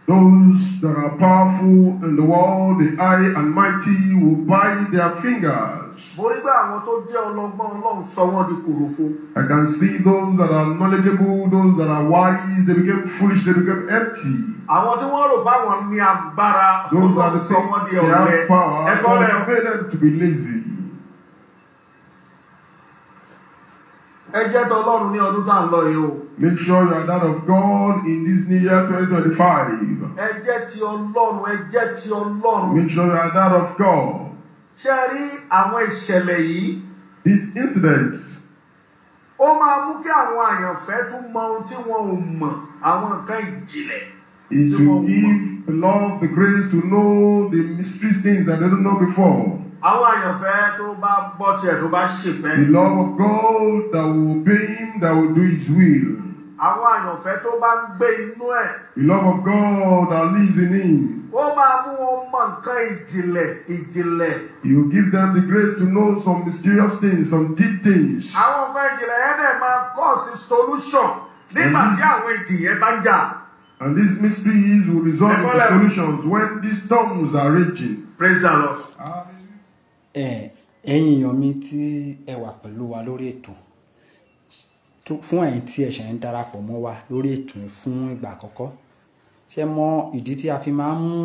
Those that are powerful in the world, the high and mighty, will bite their fingers. I can see those that are knowledgeable, those that are wise, they became foolish, they became empty. Those that think they have power, God made them to be lazy. Make sure you are that of God in this new year 2025. Make sure you are that of God. These incidents, is to give the Lord the grace to know the mystery things that they don't know before. The love of God that will obey Him, that will do His will. The love of God that lives in Him. He will give them the grace to know some mysterious things, some deep things. And these mysteries will result in solutions when these storms are raging. Praise the Lord. ẹ̀yin èèyàn mi tí ẹ wà pẹ̀lú wa lórí ètò fún ẹ̀yin tí ẹ ṣẹ̀ ń darapọ̀ mọ́ wa lórí ètò fún ìgbà àkọ́kọ́ ṣé mọ̀ ìdí tí a fi máa ń mú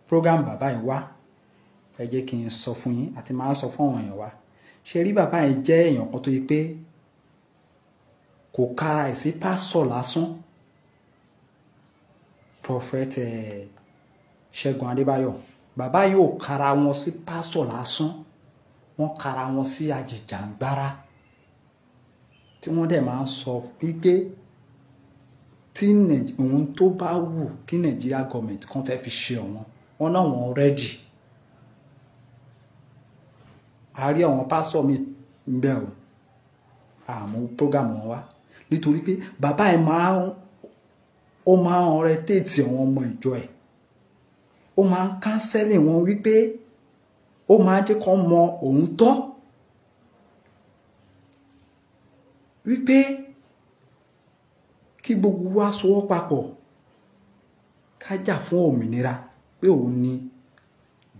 program bàbá yìí wá ẹ jẹ́ kí n sọ fún yín àti máa ń sọ fún àwọn èèyàn wa ṣe rí bàbá yìí jẹ́ èèyàn kan tó yẹ pé kò kára ẹ̀ sí pásítọ̀ lásán prophet Ṣẹ́gun Adébáyọ̀ bàbá yóò kára wọn sí pásítọ̀ lásán wọ́n kára wọn sí àjìjàngbara tí wọ́n dẹ̀ máa ń sọ wípé tí ohun tó bá wù kí Nàìjíríà gọọmenti kan fẹ́ fi ṣe wọn náà wọ́n rẹ́dì a rí àwọn pásítọ̀ mi ń bẹ̀ o àmọ́ prógámù wọn wá nítorí pé bàbá ẹ̀ máa ń ọ̀rẹ́tẹ̀tì àwọn ọmọ ìjọ ẹ̀ ó máa ń kánsẹ́lì wọn wípé ó máa jẹ́ kó mọ òun tọ́ wípé kí gbogbo wa sowọ́ papọ̀ ká jà fún òmìnira pé òun ni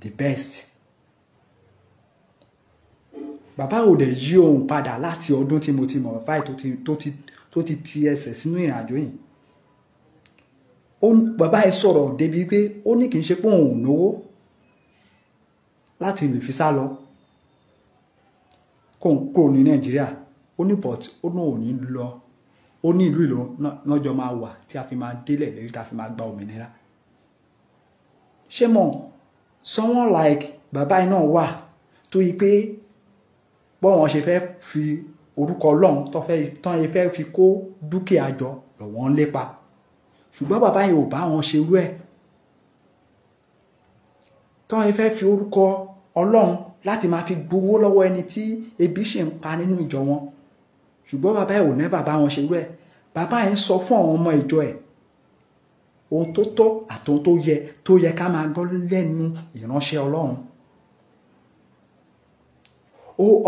the best bàbá ò dẹ̀ yí òun padà láti ọdún tí mo ti mọ̀ bàbá tó ti ti ẹsẹ̀ sínú ìrìnàjò yìí bàbá ẹ sọ̀rọ̀ débi pé ó ní kì í ṣe pé òun ò náwó láti lè fi sá lọ kó ń kúrò ní Nàìjíríà ó ní but ó náà ò ní lọ ó ní ìlú ìlú lọ́jọ́ máa wà tí a fi máa délẹ̀ lérí tá a fi máa gba òmìnira ṣé mọ̀ someone like bàbá ẹ náà wà tó yí pé bọ́wọ́n ṣe fẹ́ fi orúkọ Ọlọ́run tán yẹ fẹ́ fi kó dúkìá jọ lọ́wọ́ ń lépa ṣùgbọ́n bàbá yìí ò bá wọn ṣe irú ẹ̀ tán ẹ fẹ́ fi orúkọ Ọlọ́run láti máa fi gbowó lọ́wọ́ ẹni tí ebi ṣe ń pa nínú ìjọ wọn ṣùgbọ́n bàbá yìí ò ní bàbá wọn ṣe irú ẹ̀ bàbá yìí ń sọ fún àwọn ọmọ ìjọ ẹ̀ ohun tó tọ́ àti ohun tó yẹ ká máa gbọ́ lẹ́nu ìránṣẹ́ Ọlọ́run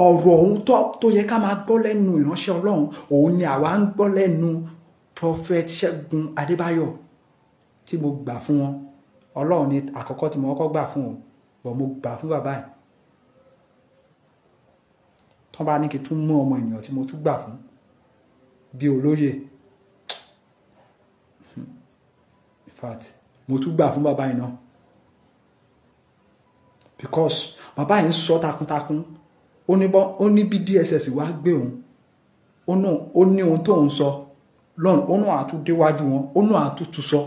ọ̀rọ̀ ohun tó yẹ ká máa gbọ́ lẹ́nu ìránṣẹ́ Ọlọ́run òun ni àwa ń gbọ́ lẹ́nu prophet Ṣẹ́gun Adébáyọ̀ tí mo gbà fún wọn Ọlọ́run ni àkọ́kọ́ tí mo kọ́kọ́ gbà fún wọn bọ̀ mo gbà fún bàbá ẹ̀ tán bá ní kí tún mú ọmọ ènìyàn tí mo tún gbà fún bí olóyè in fact mo tún gbà fún bàbá yìí náà because bàbá yìí ń sọ takuntakun ó ní bí DSS wá gbé òun ó ní ohun tó ń sọ lọ́nà ó náà àtúndéwájú wọn ó náà àtútù sọ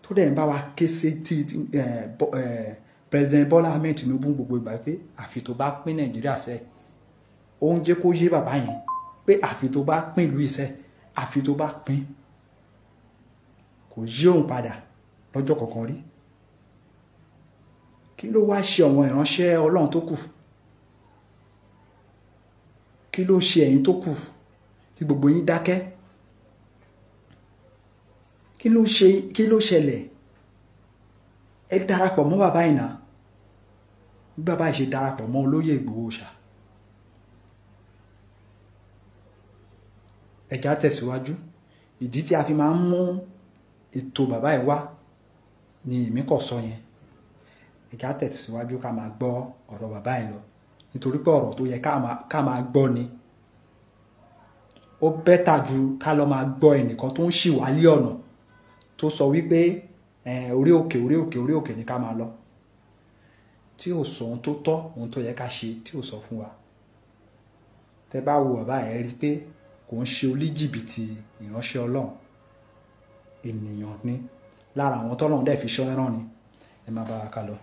tó dẹ̀ ń bá wa ké sí tí President Bola Ahmed Tinubu gbogbo ìgbà pé àfi tó bá pín Nàìjíríà sẹ́ ó ń jẹ́ kó yé bàbá yẹn pé àfi tó bá pín ìlú ìsẹ́ àfi tó bá pín kò yí òun padà lọ́jọ́ kankan rí kí ló wá ṣe àwọn ìránṣẹ́ Ọlọ́run tó kù kí ló ṣe ẹ̀yin tó kù tí gbogbo yín dákẹ́ kí ló ṣẹlẹ̀ ẹ darapọ̀ mọ́ bàbá yìí náà bí bàbá yìí ṣe darapọ̀ mọ́ olóyè Ìgbòho ṣá. ẹ̀já tẹ̀síwájú ìdí tí a fi máa ń mú ètò bàbá yìí wá ni èmi kò sọ yẹn. ẹ̀já tẹ̀síwájú ká máa gbọ́ ọ̀rọ̀ bàbá yìí lọ nítorí pé ọ̀rọ̀ tó yẹ ká máa gbọ́ ni. ó bẹ́tà ju ká lọ máa gbọ́ ẹnìkan tó ń ṣì wá lé ọ̀nà tó sọ wípé orí òkè ni ká máa lọ tí ò sọ ohun tó tọ́ ohun tó yẹ ká ṣe tí ò sọ fún wa. tẹ́ bá wo bàbá yẹn rí pé kò ń ṣe oníjìbìtì ìránṣẹ́ Ọlọ́run ènìyàn ní lára àwọn tọ́lọ́run dẹ̀ fi ṣọ́ ẹran ni. ẹ má bá wa ká lọ.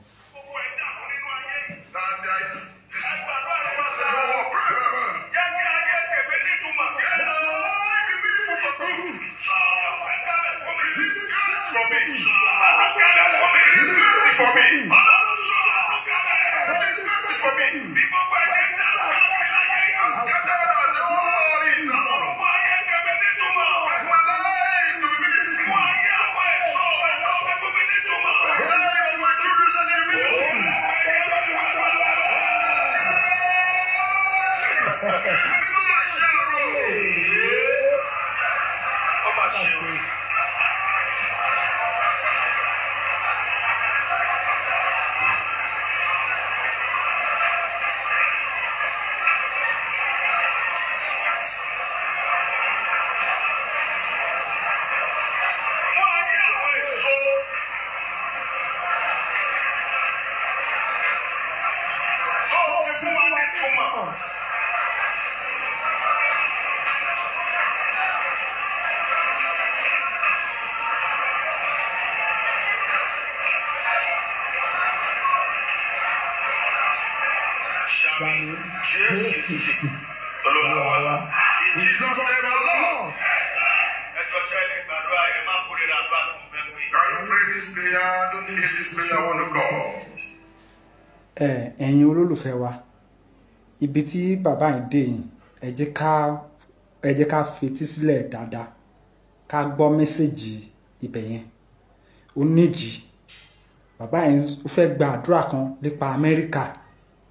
ẹ̀yin olólùfẹ́ wa ibi tí bàbá yìí dé yìí ẹ jẹ́ ká fetí sílẹ̀ dáadáa ká gbọ́ mẹ́sẹ̀gì ibẹ̀ yẹn. ó nídìí bàbá yìí fẹ́ gba àdúrà kan nípa Amẹ́ríkà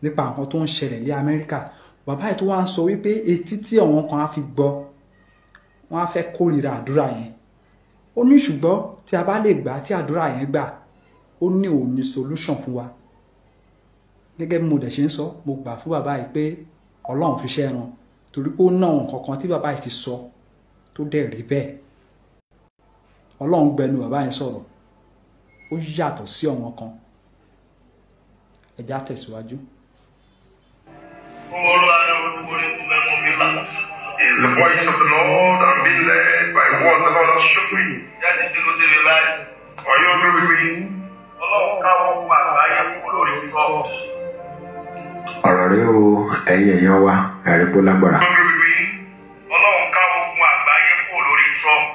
nípa àwọn tó ń ṣẹlẹ̀ ní Amẹ́ríkà. bàbá yìí tó wá ń sọ wípé etí tí àwọn kan á fi gbọ́ wọ́n á fẹ́ kórìíra àdúrà yẹn. ó ní ṣùgbọ́n tí a bá lè gbà tí àdúrà yẹn gbà ó ní òun ní solution fún wa. gẹ́gẹ́ bí mo dẹ̀ ṣe ń sọ mo gbà fún bàbá yìí pé Ọlọ́run fi ṣẹ́ ran torí pé ó ná àwọn kankan tí bàbá yìí ti sọ tó dẹ̀ rí bẹ́ẹ̀. Ọlọ́run gbẹnu bàbá yìí sọ̀rọ̀ ó yàtọ̀ sí àwọn kan. ẹ já tẹ̀síwájú. Is the voice of the Lord and be led by what the Lord has shown me. Are you agree with me? ọ̀rọ̀ rẹ o ẹ̀yin èèyàn wa ẹ̀rí kó lágbára. Ọlọ́run káwọ́ ogun àgbáyé kúrò lórí Trump.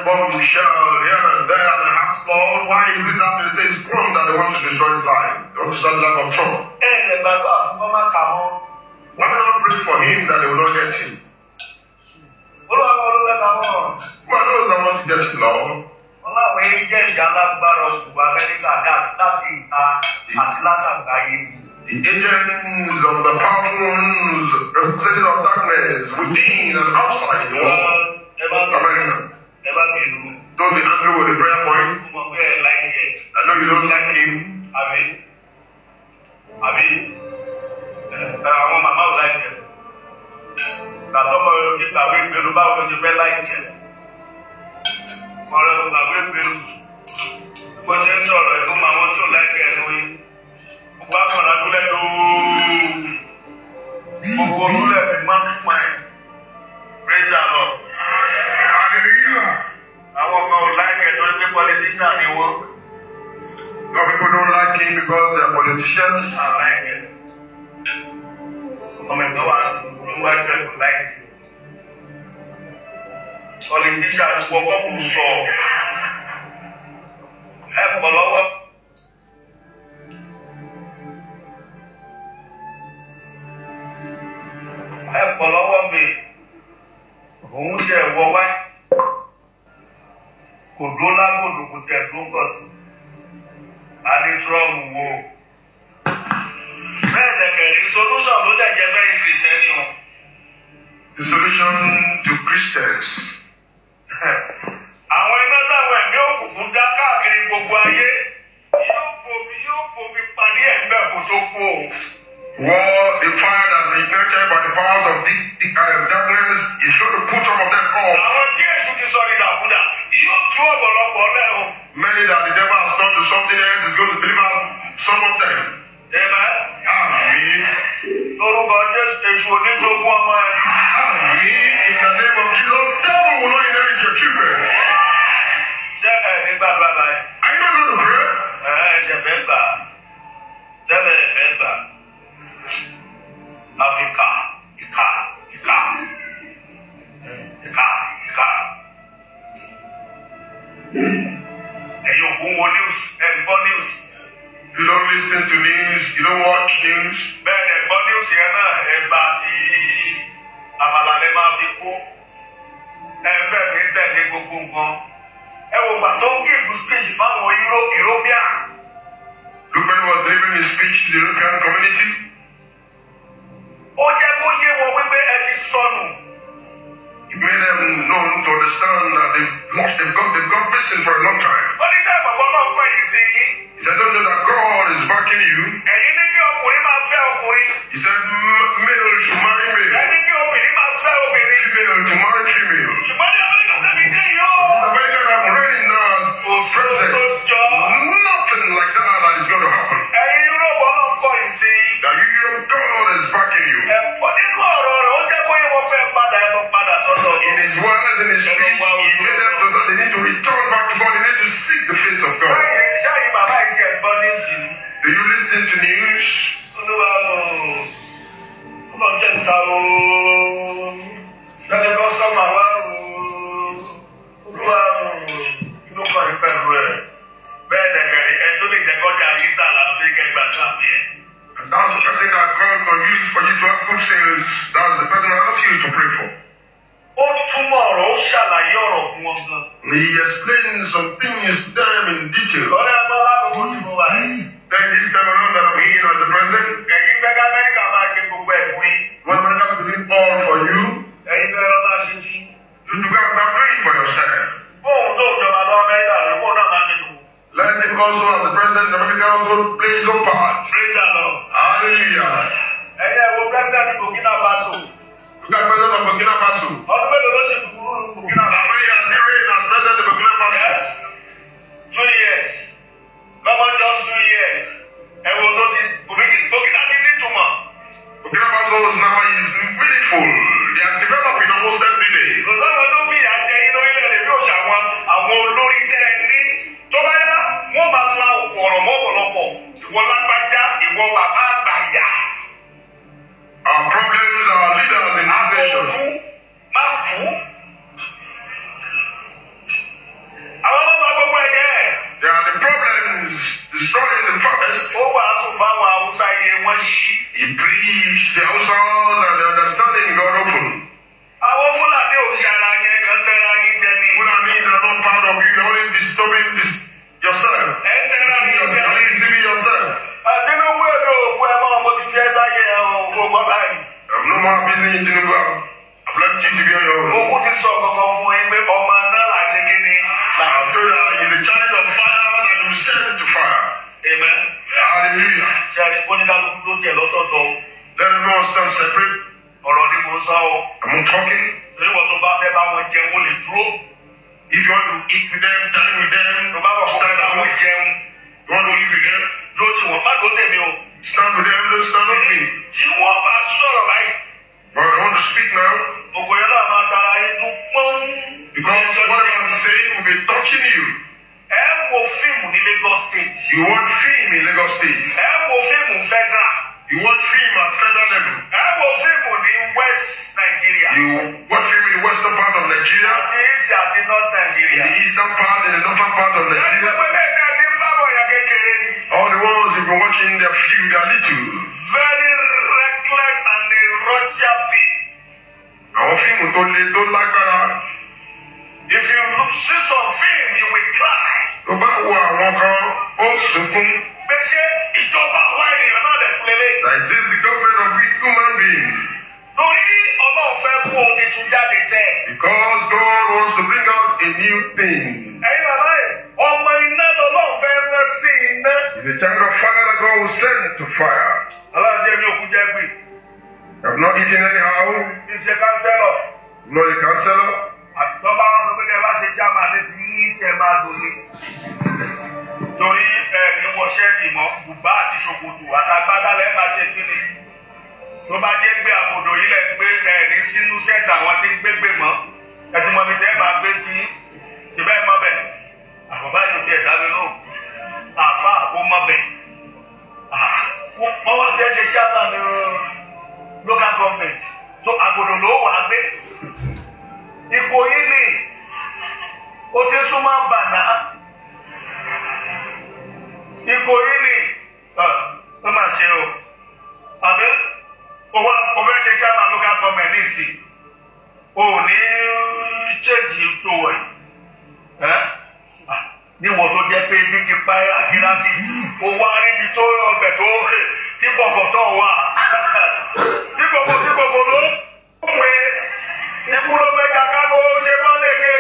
Bomb shell here and there and explode. Why is this happening? They say it's Trump that they want to destroy his life. They want to start the life of Trump. Why not pray for him that they will not get him? Who are those that want to get him, Lord? The agents of the powerful ones, representative of darkness, within and outside the world of America. Don't be angry with the prayer point. I know you don't like him. Àwọn màmá ò láì jẹ. Tàtọ́mọ ti kàwé ìpinnu báwo ló ti fẹ́ láì jẹ. Ọ̀rẹ́ ló kàwé ìpinnu. Bó ṣe ń sọ̀rọ̀ ẹ̀kú máa wọ́n tí ò láì jẹ ẹ̀nu yín. Gbogbo àkànlá tó lẹ́nu ooo. Gbogbo olúlẹ̀ fi máa ń pa ẹ̀. Praise the Lord. Àwọn ọmọ ò láì jẹ torí pé pọ́lí don't like him because they are politicians. I like it. Come and go out. Nobody don't like it. Politicians walk up to store. Help follow up. Help follow up me. Òun ṣe ẹ̀wọ̀ wá. Kò dó lágbòdò kò tẹ̀ tó ń kọ̀ tó. A ní Trump wo. Bẹ́ẹ̀ dẹ̀kẹ̀rì solution ló dẹ̀ jẹ́ bẹ́ẹ̀ Kìrìsìtẹ́nì o. The solution to Christians. Àwọn iná táwọn ẹ̀mí òkùnkùn dá káàkiri gbogbo ayé yóò bomi parí ẹ̀gbẹ́ kò tó kú o. War, the fire that been ignited by the powers of darkness is going to put some of them off. Àwọn tí èṣù ti sọ ní dàkúdà yóò tú ọ̀pọ̀lọpọ̀ lẹ́ o. Many that the devil has turned to something else is going to deliver some of them. Amen. Amen. Lórúkọ Jésù èṣù oníjogún ọmọ ẹ. Amen. In the name of Jesus, devil will not inherit your children. Ṣé ẹ̀ nígbà bàbá ẹ̀? Are you not going to pray? Ṣe fẹ́ gbà. Tẹ́lẹ̀ fẹ́ gbà. Áfíríkà, ìkà. Ẹ̀yin òkú wo news, ẹ̀ ń gbọ́ news. You don't listen to news, you don't watch news. Bẹ́ẹ̀ ni gbọ́ news yẹn náà ẹ̀bà tí àmàlà lè máa fi kú. Ẹ fẹ́ mi tẹ̀lé gbogbo nǹkan. Ẹ wò gbà tó ń give speech fáwọn European. Look when he was delivering his speech to the European community. Ó jẹ́ kó yé wọn wípé ẹ ti sọnù. It made them known to understand that they've gone missing for a long time. Wọ́n ní sẹ́ àgbàgbọ́ náà kọ́ yìí sí yín. He said, don't know that God is backing you. Ẹ̀yin ní kí ọkùnrin máa fẹ́ ọkùnrin. He said, male should marry male. Ẹni kí obìnrin máa fẹ́ obìnrin. Female to marry female. Ṣùgbọ́n ní Amẹ́ríkà sẹ́mi dé yìí ó. America I'm reigning now as president. Nothing like that is going to happen. Ẹ̀yin Yúróòpù náà kọ́ yìí sí. That God is backing you. Ẹ̀pọ̀ nínú ọ̀rọ̀ rẹ̀ ó jẹ́ bóyá wọ́n fẹ́ padà ẹ̀ lọ padà sọ́dọ̀. In his words, in his speech, he made them to say they need to return back to God. They need to seek the face of God. Ṣáàyè bàbá yìí ti ẹ̀gbọ́n ní ìsìn. Do you listen to news? Olúwa o, ọlọ́ jẹ́ ìta o, lẹ́nu kọ́sọ́mà wá o, Olúwa o, inú kan ní pẹ̀lú ẹ̀. Bẹ́ẹ̀ dẹ̀gẹ̀rẹ̀ ẹ tó lè jẹ́ kọjá yìí tà láti kẹgbà sáàmì ẹ̀. And that's the person that God can use for you to have good sales. That's the person I ask you to pray for. Ó túmọ̀ ọ̀rọ̀, ó ṣàlàyé ọ̀rọ̀ fún wọn gan. He explained some things to them in detail. Ọ̀rẹ́ ẹgbẹ́ lákòókò tí mo wà yìí. Then this time around that I'm here as the president, Ẹ̀yin fẹ́ ká Amẹ́ríkà máa ṣe gbogbo ẹ̀ fún yín. what America to do all for you, Ẹ̀yin fẹ́ lọ máa ṣe jí. you guys start doing for yourself. Bóun tó ìjọba lọ Amẹ́ríkà ló kó náà máa ṣe dùn. Let him also, as the president of America, also play his own part. Praise the Lord. Hallelujah. Ẹ̀yin ẹ̀wọ̀ president ní Burkina Faso. Look at president of Burkina Faso. Ọdún mélòó ló ṣe kúkúrú ní Burkina Faso? How many has he reigned as president of Burkina Faso? Yes. 2 years. Lọ́mọ just 2 years. Ẹ̀wọ̀n tó ti Burkina ti ní túmọ̀. Burkina Faso is now meaningful. They are developing almost every day. Lọ́sọ̀rọ̀ ló bí àjẹyìn lórílẹ̀-èdè bí òṣà àwọn olórí tẹ́ ẹ ní. Tó bá yá, wọ́n máa la òkú ọ̀rọ̀ mọ́ ọ̀pọ̀lọpọ̀. Ìwọ lágbájá, ìwọ bàbá àgbàyà. Our problems are leaders in this nation. Àkókò má kú. Àwọn ọlọ́pàá gbogbo ẹ̀jẹ̀. They are the problems destroying the forest. Ó wàásù fáwọn Haúsá iye wọn ṣí. He preached the Hausas and the understanding God opened. Àwọn Fúlàní òṣàlà yẹn kan tẹ́ra yín jẹ ní. Fulanis are not part of you. You're only disturbing yourself. Ẹ tẹ́ra yín jẹ You're only ní. deceiving yourself. Tinubu èdè òkú ẹ máa mo ti fi ẹ sáyé gbogbo báyìí. I'm no more busy in Tinubu. I've left you to be on your own. Òkú ti sọ kankan fún yín pé ọmọ náà láti kíni. I've told you that he's a child of fire that you sent to fire. Amen. Hallelujah. Ṣé àrí oníkálukú ló tiẹ̀ lọ́tọ̀ọ̀tọ̀? Let everyone stand separate. Ọ̀rọ̀ ni mo sọ o. I'm talking. Torí wọ́n tó bá fẹ́ bá wọn jẹun ó lè dúró. If you want to eat with them, dine with them, Tó bá wọ̀ fún stand bá wọn with them. jẹun. You want to eat with them, Dúró tí wọ́n má dó tèmi o. stand with them, don't stand with me. Tí wọ́n bá sọ̀rọ̀ báyìí. But I want to speak now Ògò yẹn náà máa tara yín dún pọ́n. because what I'm saying will be touching you. Ẹ wo fíìmù ní Lagos State. You want fame film in Lagos State. Ẹ wo fíìmù federal. You watch film at federal level. Ẹ wo fíìmù ní West Nigeria. You watch film in the western part of Nigeria. Àti East àti North In Nigeria. the eastern part, in the northern part of Nigeria. All the ones you've been watching, they're few, they're little. Very reckless and a Russia film. Àwọn fíìmù tó le tó lágbára. If you see some film, you will cry. Tó bá wo àwọn kan, ó sunkún. Bẹ́sẹ̀ ìjọba àwa ènìyàn náà lè fún lélẹ̀. That is this the government of we human beings. Torí Ọlọ́run fẹ́ kó ohun tuntun jáde sẹ́. Because God wants to bring out a new thing. Ẹ̀yin bàbá yẹn, ọmọ iná lọ́lọ́run fẹ́ rán sí iná. It's a child of fire that God will send to fire. Ọlọ́run jẹ́ mi òkú jẹ́ gbìn. You have not eaten anyhow. Ìṣe kánsẹ́lọ̀. Not a counselor. Àtọ́ba wọn sọ pé kẹ́ bá ṣe jáma ní ti yí tiẹ̀ máa dùn ní. Torí ní wọ ṣẹ́ẹ̀tì mọ́, bùbá àti ṣòkòtò àtàgbádá lẹ́ẹ̀ máa ṣe kíni. Tó bá jẹ́ gbé àbòdò yìí lẹ̀ gbé ní sínú ṣẹ́ẹ̀tì àwọn tí ń gbégbé mọ́. Ẹtí mọ mi tẹ́ bá gbé tí ṣe bẹ́ẹ̀ mọ́ bẹ̀. Àbọ̀bá yóò tiẹ̀ dábẹ́ lóhùn. Àfa ó mọ́ bẹ̀. Wọ́n wá fẹ́ ṣe ṣáàtà ní local government. So àbòdò ló wà gbé. Ìkòyí ni ó ti súnmọ́ Bàná. Ìkòyí ni ó máa ṣe o. Àbí o fẹ́ ṣe chairman local government ní ìsìn. O ò ní ṣéèjì tó wẹ̀. Níwọ̀n tó jẹ́ pé ibi ti pa akíráàkì. O wá níbi tó ọbẹ̀ tó hè tí bọ̀bọ̀ tó wà. Tí bọ̀bọ̀ ló ń pè é. Ikú ló mẹ́ta kábó ṣe bọ́ léke.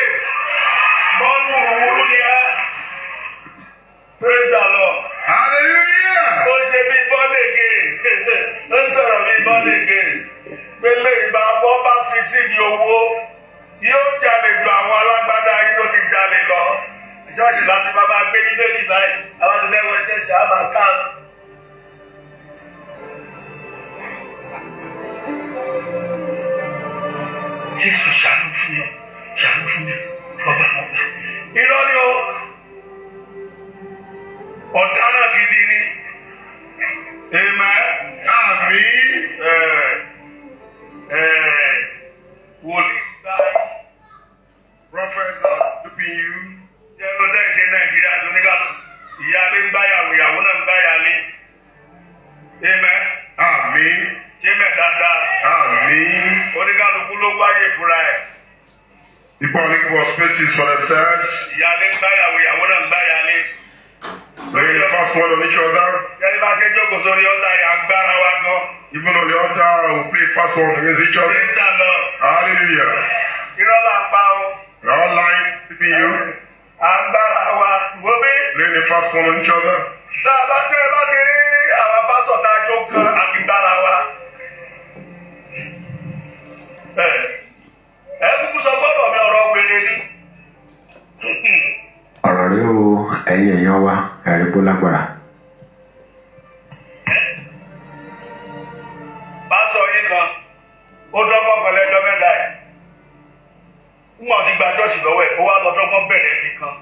Bọ́ọ̀lù òwúrú ni ẹ́. Praise the Lord. Hallelujah. Ó ṣe bí bọ́ọ̀lẹ̀gẹ̀. Ó ń sọ̀rọ̀ bí bọ́ọ̀lẹ̀gẹ̀. Pélé ìgbà wọ́n bá fi síbi owó. Yóò jalè ju àwọn alágbádá yìí ló ti jalè lọ. Ṣọ́ọ̀ṣì láti bàbá gbé ní bẹ́ẹ̀ni báyìí. Àwọn ti lẹ́wọ̀n ẹ̀jẹ̀ ṣe àmà káàmù. Jésù ṣàánú fún mi, ọba. Irọ́ ni o, ọ̀daràn gidi ni, amen, àmín, wòlíì báyìí. Prophets are duping you. Jẹ́ ló dẹ́ ìṣe Nàìjíríà tó nígbà ìyáálé ń báyàwó, ìyàwó náà ń báyàlé, amen, àmín, ṣé mẹ́ dáadáa, àmín. oníkàlùkù ló wáyé fúnra ẹ̀. People are looking for spaces for themselves. Ìyáálé ń báyàwó, ìyàwó náà ń báyàlé. Laying the first one on each other. Yẹ́nì bá ṣe jókòó sórí ọ̀tá yà agbára wa gan. Even on the altar, we'll play fast one against each other. Praise the Lord. Hallelujah. Irọ́ là ń pa o. They're all lying to be you. Agbára wa wo bí. Laying the fast one on each other. Tá a bá tẹ́ ẹ bá ti rí àwọn pásọ̀ tá a jó kan àti gbára wa. Ẹ kúkú sọ gbọ́dọ̀ mi ọ̀rọ̀ wèrè ni. Ọ̀rọ̀ rẹ o ẹ̀yin èèyàn wa ẹ̀rí bó lágbára. Pásọ̀ yìí kan ó dọ́gbọ́n pẹ̀lú ẹjọ́ mẹ́ta ẹ̀. Wọ́n ti gba ṣọ́ọ̀ṣì lọ́wọ́ ẹ̀ ó wá lọ dọ́gbọ́n bẹ̀rẹ̀ ẹbí kan.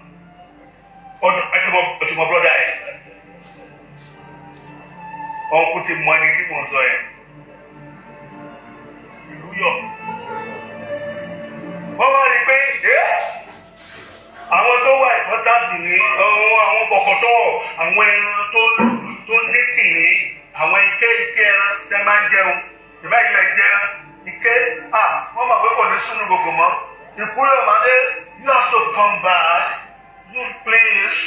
Ẹ ti mọ brọ́dà ẹ̀. Ọkùn ti mọ ẹni tí mò ń sọ ẹ̀. Ìlú yọ̀. Wọ́n wá rí i pé àwọn tó wà ìpọ́tàbì ní àwọn bọ̀kọ̀tọ̀ àwọn ẹran tó ní kìíní àwọn ike ẹran tẹ́ máa ń jẹun ìbá ilẹ̀ jẹran ike wọ́n mọ̀ pé kò ní sínú gbogbo mọ́ ìkúrẹ́ ọ̀mọdé you have to come back you please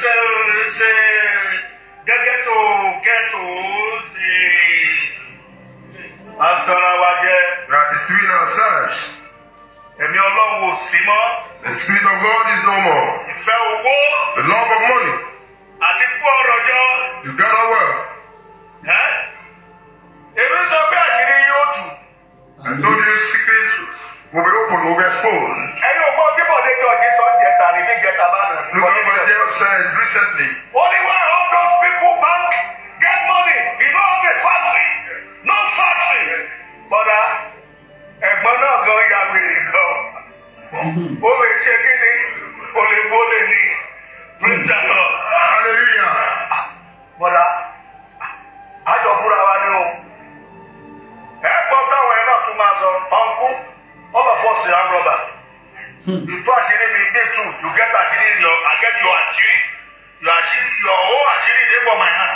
ṣe gẹ́gẹ́tò àtọ̀rọ̀ wa jẹ́. We are deceiving ourselves. Ẹ̀mí Ọlọ́run ò sí mọ́. The Spirit of God is no more. Ìfẹ́ owó. The love of money. Àti kú ọ̀rọ̀ jọ. To gather wealth. Èmi sọ pé àṣírí yóò tù. I told you secrets will be open, will be exposed. Ẹ̀yin ò gbọ́ tí Bọ̀dé Jọ̀jí sọ ń jẹta ní bí jẹta bá nà. Look at what they said recently. Only why all those people bank get money. You don't have a factory. No factory. Bọ̀dá ẹ̀gbọ́n náà gan ya wèrè gan. Ó lè ṣe kí ni? Ó lè bólè ní. Praise the Lord. Hallelujah. so uncle, all of us are brother. You do ashiri me too. You get ashiri I get your ashiri. Your whole ashiri there for my hand.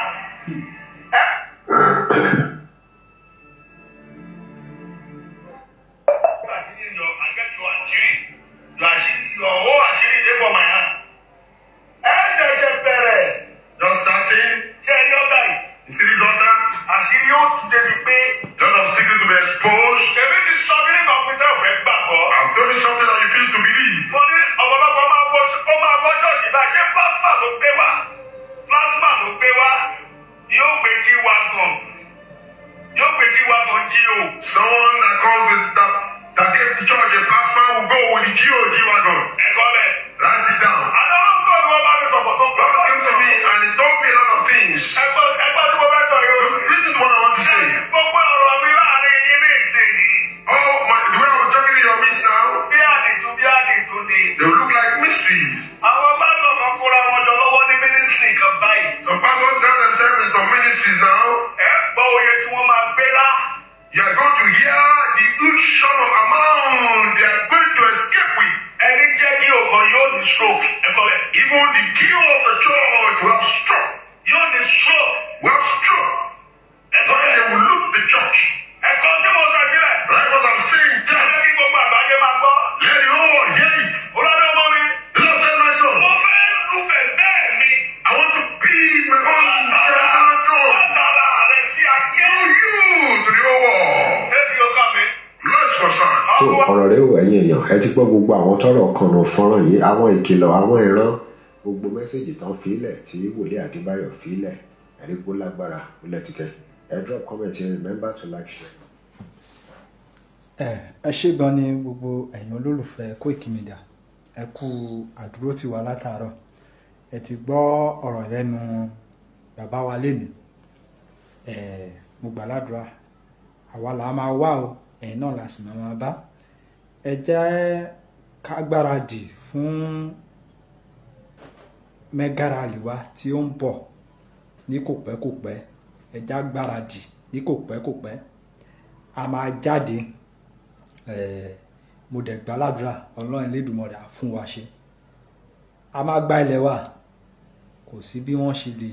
Your whole ashiri there for my hand. Just starting. You see this altar? Ashiri today be paid. A lot of secrets to be exposed. I've told you something that you refuse to believe. Someone that comes with that gave the church a plasma will go with the G wagon. Write it down. God came to me and he told me a lot of things. Listen to what I want to say. Oh, the way I was talking in your midst now, they will look like mysteries. Some pastors got themselves in some ministries now. You are going to hear the huge sum of amount they are going to escape with. Even the deal of the church will have struck. Will have struck. When they will loot the church. Right what I'm saying, Jack. Let the whole world hear it. The Lord said, my son, I want to be my own personal throne. To the whole world. Bless your son. tó ọ̀rọ̀ rẹ̀ wò ẹ̀yin èèyàn ẹ ti gbọ́ gbogbo àwọn tọ́rọ̀ kànnà fọ́nrán yìí àwọn ìkìlọ̀ àwọn ìran gbogbo mẹ́sẹ̀gì tán fílẹ̀ tí Wòlíì Adébáyọ̀ fílẹ̀ ẹ̀rí gbó lágbára ó lẹ́tìkẹ́ ẹ drop comment and remember to like share. ẹ ṣé gan ni gbogbo ẹ̀yin olólùfẹ́ Koiki Media ẹ kú àdúró tiwa látàárọ̀ ẹ ti gbọ́ ọ̀rọ̀ lẹ́nu bàbá wa lénìí mo gbàládùra àwa là máa wá o ẹ̀yin náà la sì máa bá ẹ jẹ́ ká gbáradì fún mega rally wa tí ó ń bọ̀ ní kòpẹ́kòpẹ́ ẹ jẹ́ á gbáradì ní kòpẹ́kòpẹ́ a máa jáde mo dẹ̀ gbàládùra Ọlọ́run Elédùmarè á fún wa ṣe a máa gba ilẹ̀ wa kò sí bí wọ́n ṣe lè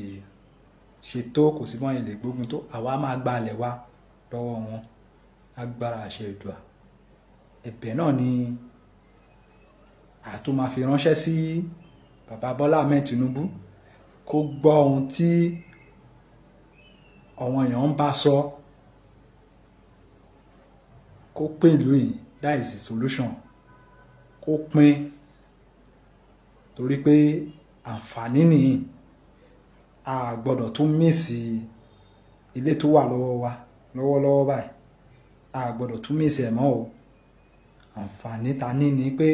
ṣe tó kò sí bí wọ́n lè gbógun tó àwa máa gba ilẹ̀ wa lọ́wọ́ wọn agbára àṣẹ Èdùà ẹ̀bẹ̀ náà ni àtún máa fi ránṣẹ́ sí bàbá Bọ́lá Ahmed Tinubu kó gbọ́ ohun tí àwọn èèyàn ń bá sọ kó pín ìlú yìí that is the solution kó pín torí pé àǹfààní nìyí a gbọ́dọ̀ tún mísì ilé tó wà lọ́wọ́ wa lọ́wọ́lọ́wọ́ báyìí a gbọ́dọ̀ tún mísì ẹ̀ mọ́ o àǹfààní ta ní ni pé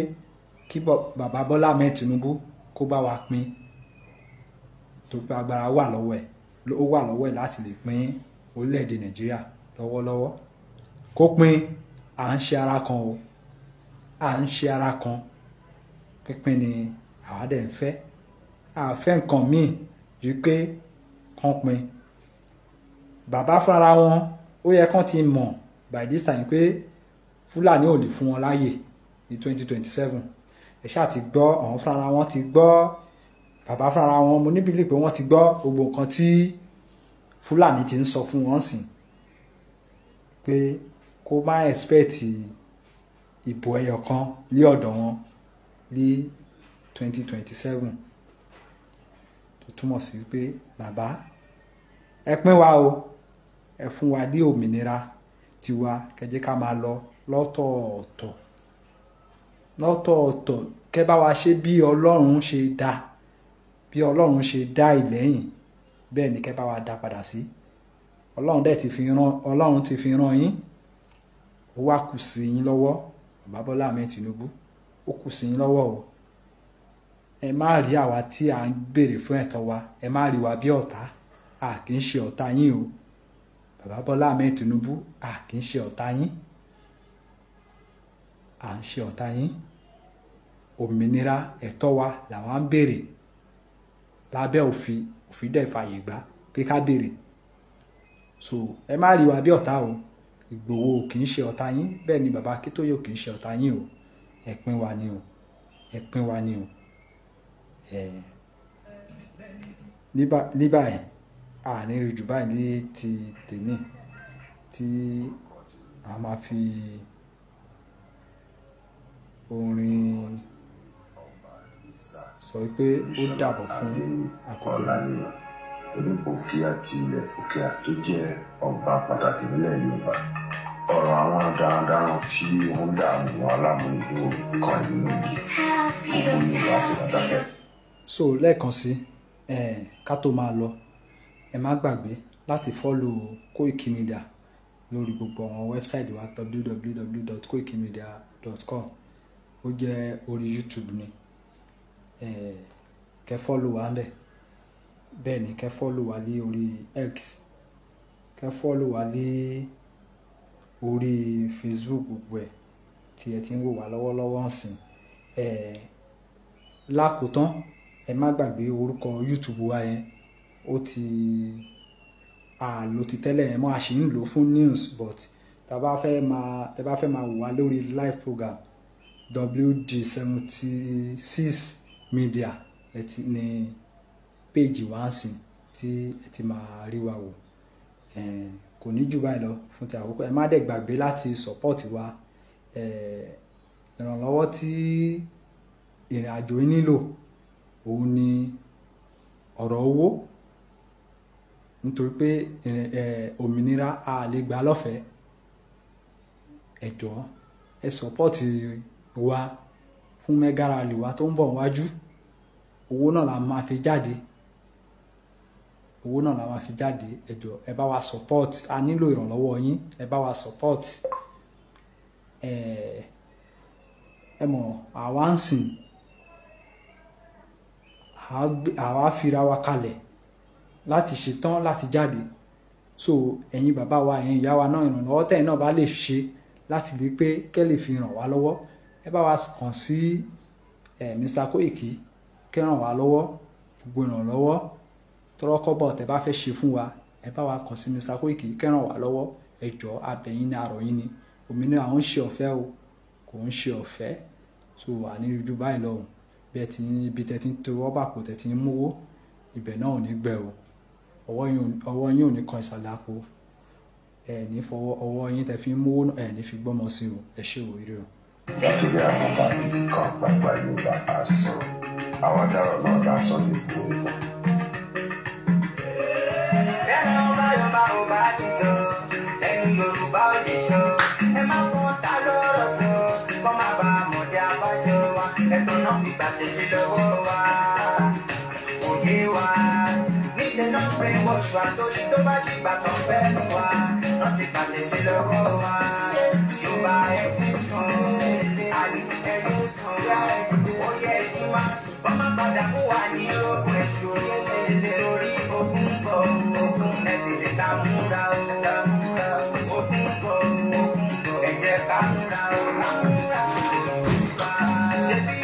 kí bàbá Bọ́lá Ahmed Tinubu kó bá wa pín tó pé agbára wà lọ́wọ́ ẹ̀ láti lè pín orílẹ̀-èdè Nàìjíríà lọ́wọ́lọ́wọ́ kó pín à ń ṣe ara kan o à ń ṣe ara kan pínpín ni àwa dẹ̀ ń fẹ́ àfẹ́ nǹkan míì ju pé kán pín bàbá fúnra wọn ó yẹ kán ti mọ̀ by this time pé Fúlàní ò lè fún wọn láàyè ní 2027 ẹ ṣáà ti gbọ́ àwọn fúnra wọn ti gbọ́ bàbá fúnra wọn mo níbílẹ̀ pé wọ́n ti gbọ́ gbogbo nǹkan tí Fúlàní ti ń sọ fún wọn sìn pé kó má expect ìbò ẹyọ kan lé ọ̀dọ̀ wọn ní 2027 tó túmọ̀ sí pé bàbá ẹ pín wa o ẹ fún wa ní òmìnira tiwa kẹjẹ ká máa lọ lọ́tọ̀ọ̀tọ̀ kẹ́ bá wa ṣe bí Ọlọ́run ṣe dá ilẹ̀ yìí bẹ́ẹ̀ ni kẹ́ bá wa dá padà sí Ọlọ́run ti fi rán yín ó wá kù sí yín lọ́wọ́ bàbá Bọ́lá Ahmed Tinubu ó kù sí yín lọ́wọ́ o ẹ má rí àwa tí à ń béèrè fún ẹ̀tọ́ wa ẹ má rí wa bí ọ̀tá a kì í ṣe ọ̀tá yín o bàbá Bọ́lá Ahmed Tinubu a kì í ṣe ọ̀tá yín à ń ṣe ọ̀tá yín òmìnira ẹ̀tọ́ wa làwa ń béèrè lábẹ́ òfin dẹ̀ fàyè gbà pé ká béèrè so ẹ má rí wa bí ọ̀tá o Ìgbòho kì í ṣe ọ̀tá yín, bẹ́ẹ̀ ni bàbá Akíntóyè kì í ṣe ọ̀tá yín o. Ẹ̀pin wa ni o, ẹ̀pin wa ni o. Ní báyìí a ní rí jù báyìí ní ti tèmi tí a máa fi orin sọ pé ó dàbọ̀ fún àkọ́kọ́. Òkè àti ilẹ̀ òkè tó jẹ́ ọba pàtàkì nílẹ̀ Yorùbá. Ọ̀rọ̀ àwọn darandaran tí wọ́n dààmú alámúnigbò kan nínú gbogbo Yorùbá sì dákẹ́. So lẹ́ẹ̀kan sí ká tó máa lọ, ẹ má gbàgbé láti follow Koiki Media lórí gbogbo àwọn wẹ́bsáìtì wa www.koikimedia.com. Ó jẹ́ orí YouTube ni. Kẹ́ follow wa ńbẹ̀. Bẹ́ẹ̀ ni kẹ́ follow wa ní orí X, kẹ́ follow wa ní orí Facebook, gbogbo ẹ̀ tí ẹ ti ń wò wá lọ́wọ́lọ́wọ́ ńsìn. Lákòótán ẹ má gbàgbé orúkọ YouTube wa yẹn, ó ti àlò ti tẹ́lẹ̀ yẹn mọ́, a sì ń lò fún news, but tẹ́ bá fẹ́ máa wò wá lórí live program WG76 Media ní péèjì wa ń sìn tí ẹ ti máa rí wa wò. Kò ní jù báyìí lọ fún ti àkókò. Ẹ má dẹ̀ gbàgbé láti support wa. Ìrànlọ́wọ́ tí ìrìn àjò yín nílò òun ni ọ̀rọ̀ owó, nítorí pé òmìnira a lè gbà lọ́fẹ̀ẹ́. Ẹ jọ̀ọ́ ẹ support wa fún mega rally wa tó ń bọ̀ wájú. Owó náà la máa fi jáde, owó náà la máa fi jáde. Ẹ jọ̀ọ́ ẹ bá wa support, a nílò ìrànlọ́wọ́ yín. Ẹ bá wa support. Ẹ mọ̀ àwa ń sìn, àwa fira wa kalẹ̀ láti ṣetán láti jáde. So ẹ̀yin bàbá wa, ẹ̀yin ìyá wa náà, ìrànlọ́wọ́ tẹ̀yin náà bá lè ṣe láti rí pé kẹ́ lè fi ràn wá lọ́wọ́, ẹ bá wa kàn sí Mr. Koiki kẹ́ ràn wá lọ́wọ́. Gbogbo ìrànlọ́wọ́ tọ́rọ́kọ́bọ̀ tẹ́ bá fẹ́ ṣe fún wa, ẹ bá wa kàn sí Mr. Koiki kẹ́ ràn wá lọ́wọ́. Ẹ jọ̀ọ́ abẹ̀yìn ní àrọ̀ yín ni. Òmìnira ń ṣe ọ̀fẹ́ o, kò ń ṣe ọ̀fẹ́. So àníríjú báyìí lọ́hùn. Ibi tẹ́ ti ń tọwọ́ bàpò tẹ́ ti ń mówó, ibẹ̀ náà ò ní gbẹ o. Ọwọ́ yín ò ní kan ìsàlẹ̀ àpò. Ní fọwọ́ ọwọ́ yín tẹ́ fi ń mówó, ní fi gbọ́mọ sí o. Ẹ ṣé o, ire o. Láti àwọn tàbí ti kan gbàgbà Yorùbá àti sọ̀rọ̀ àwọn adarọ̀ náà dá Sunday Igboho pọ̀. Ẹnu ọba ti jọ, ẹnu Yorùbá ò lè jọ. Ẹ má fún ta lọ́rọ̀ sọ, kọ́ má ba àmọ̀dé abájọ wa. Ẹ̀tọ́ náà fi gbàṣẹ ṣe lọ́wọ́ wa. Òye wa, níṣẹ́ náà brainwash wa, torí tó bá dìgbà kan fẹ́ nu wa. Náà sì gbàṣẹ ṣe lọ́wọ́ wa. Yorùbá ẹ ti sùn, àní ẹyẹ sùn. Ó yẹ ẹ ti máa sùn, kọ́ má padà mú wa ní ogun ẹ̀ṣọ́. Lórí ogun bọ̀ ogun, ẹ tètè ká múra o. Ogun bọ̀ ogun, ẹ jẹ́ ká múra o. Ṣebí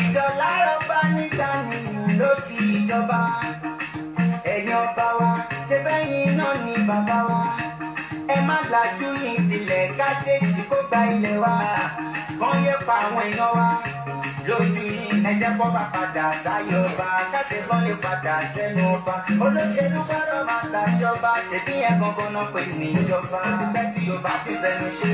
ìjọ lárọ̀ bá nígbà ní ló di ìjọba. Ẹ̀yin ọba wa, ṣe bẹ́yìn náà ni bàbá wa. Ẹ má lajú yín sílẹ̀ kájèjì kó gba ilẹ̀ wa. Kàn yé pa àwọn èèyàn wa lójú yín. Ẹ jẹ́ kó bá padà sáyé ọba, káṣe kán lè padà sẹ́nu ọba. Olóṣèlú gbọ́dọ̀ máa tàṣẹ ọba, ṣèbí ẹ̀ gangan náà pè ní ìjọba. Tipẹ́ tí Yorùbá ti fẹnu ṣe,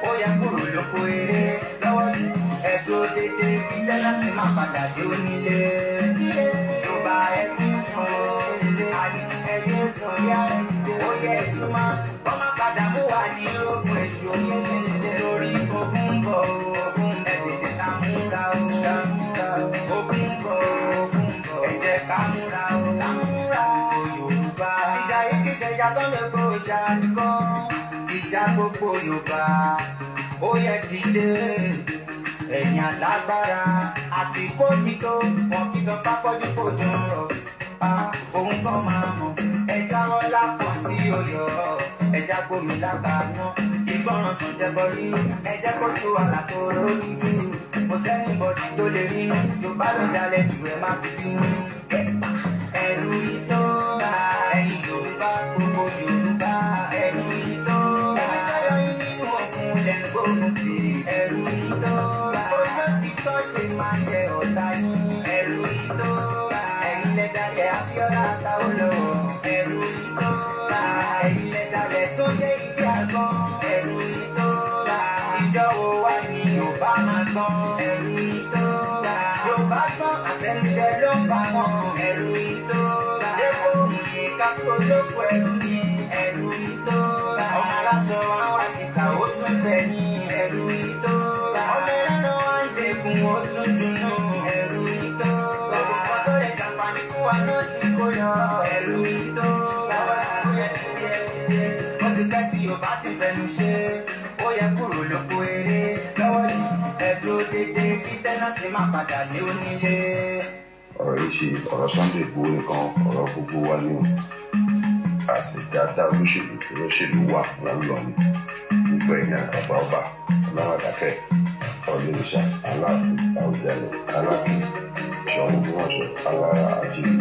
ó yẹ kúrò lóko eré. Lọ́wọ́ yìí ẹ dúró dédé, kí tẹ́lá ti má padà dé onílé. Yorùbá ẹ ti sùn, àní ẹyẹ sùn yá. Ó yẹ ẹ ti máa sùn, kọ́ má padà mú wa ní ogun èṣù. Lórí ogun bọ̀ ogun, ẹ tètè ká múra o. Ogun bọ̀ ogun, ẹ jẹ́ ká múra o. Yorùbá ìjà yìí kì í ṣe ìjà Sunday Igboho ṣàníkan. Ìjà gbogbo Yorùbá ó yẹ dìde. Ẹ̀yin alágbára àsìkò ti tó, wọn kì í sọ fáfọ́jú kò jọ rọ̀. Òun kan máa mọ̀, ẹ jáwọ́ lápọ̀ tí ó yọ. Ẹ já gbómi lágbàáná, ìgbọràn sùn jẹbọ rí. Ẹ jẹ́ kó tó àlàtò lójújú. Kò sẹ́ni bọ́dì tó lè rí. Yorùbá ló dalẹ̀ jù, ẹ má fi bínú. Ẹ̀rù ìtọ́ ẹ̀yin Yorùbá, gbogbo Yorùbá. Ẹ̀rù ìtọ́ gbógun ti ẹrù ìdọ́ra. Ojú ti tọ́ ṣe máa jẹ ọ̀tá yín. Ẹrù ìdọ́ra. Ẹ̀yin lẹ dalẹ̀ Abíọ́lá táwọn lọ. Ẹrù ìdọ́ra. Ẹ̀yin lẹ dalẹ̀ tó dé ìdí àgbọn. Ẹrù ìdọ́ra. Ìjọ wo wá ní Yorùbá máa gbọ́n. Ẹrù ìdọ́ra. Yorùbá gbọ́n àtẹnujẹ ló ń pa wọn. Ẹrù ìdọ́ra. Ṣé kò mú ní kápó lóko ẹrù ní ẹrù ìdọ́ra. Ọmọ aláṣọ wa wá kìsà ó tún fẹ́ ní ẹrù ìdọ́ra. Ọmọ ẹlẹ́nu wa ń jẹkùn ó tún dùnú ẹrù ìdọ́ra. Ọ̀pọ̀ tó lè ṣàǹfààní fún wa náà ti kó yọ ẹrù ìdọ́ra. Wọ́n ti pẹ́ tí Yorùbá ti fẹnu ṣe ó yẹ kúrò lóko eré lọ́wọ́ yìí ẹ̀dùn dédé kí tẹ́nà ti máa padà ní onílé. Ọ̀rọ̀ yìí ṣe ọ̀rọ̀ Sunday Igboho nìkan ọ̀rọ̀ gbogbo wa ni o. Àṣìdáadá olóṣèlú wà lọ́nà ni gbogbo ẹ̀yìn àgbà ọba Ọlọ́ràdákẹ́ Ọ̀lẹ́rìṣà Aláàfin Àwùjalẹ̀ Aláàfin Ṣọ̀ún Ògbómọ̀ṣọ́ Alára Àjírí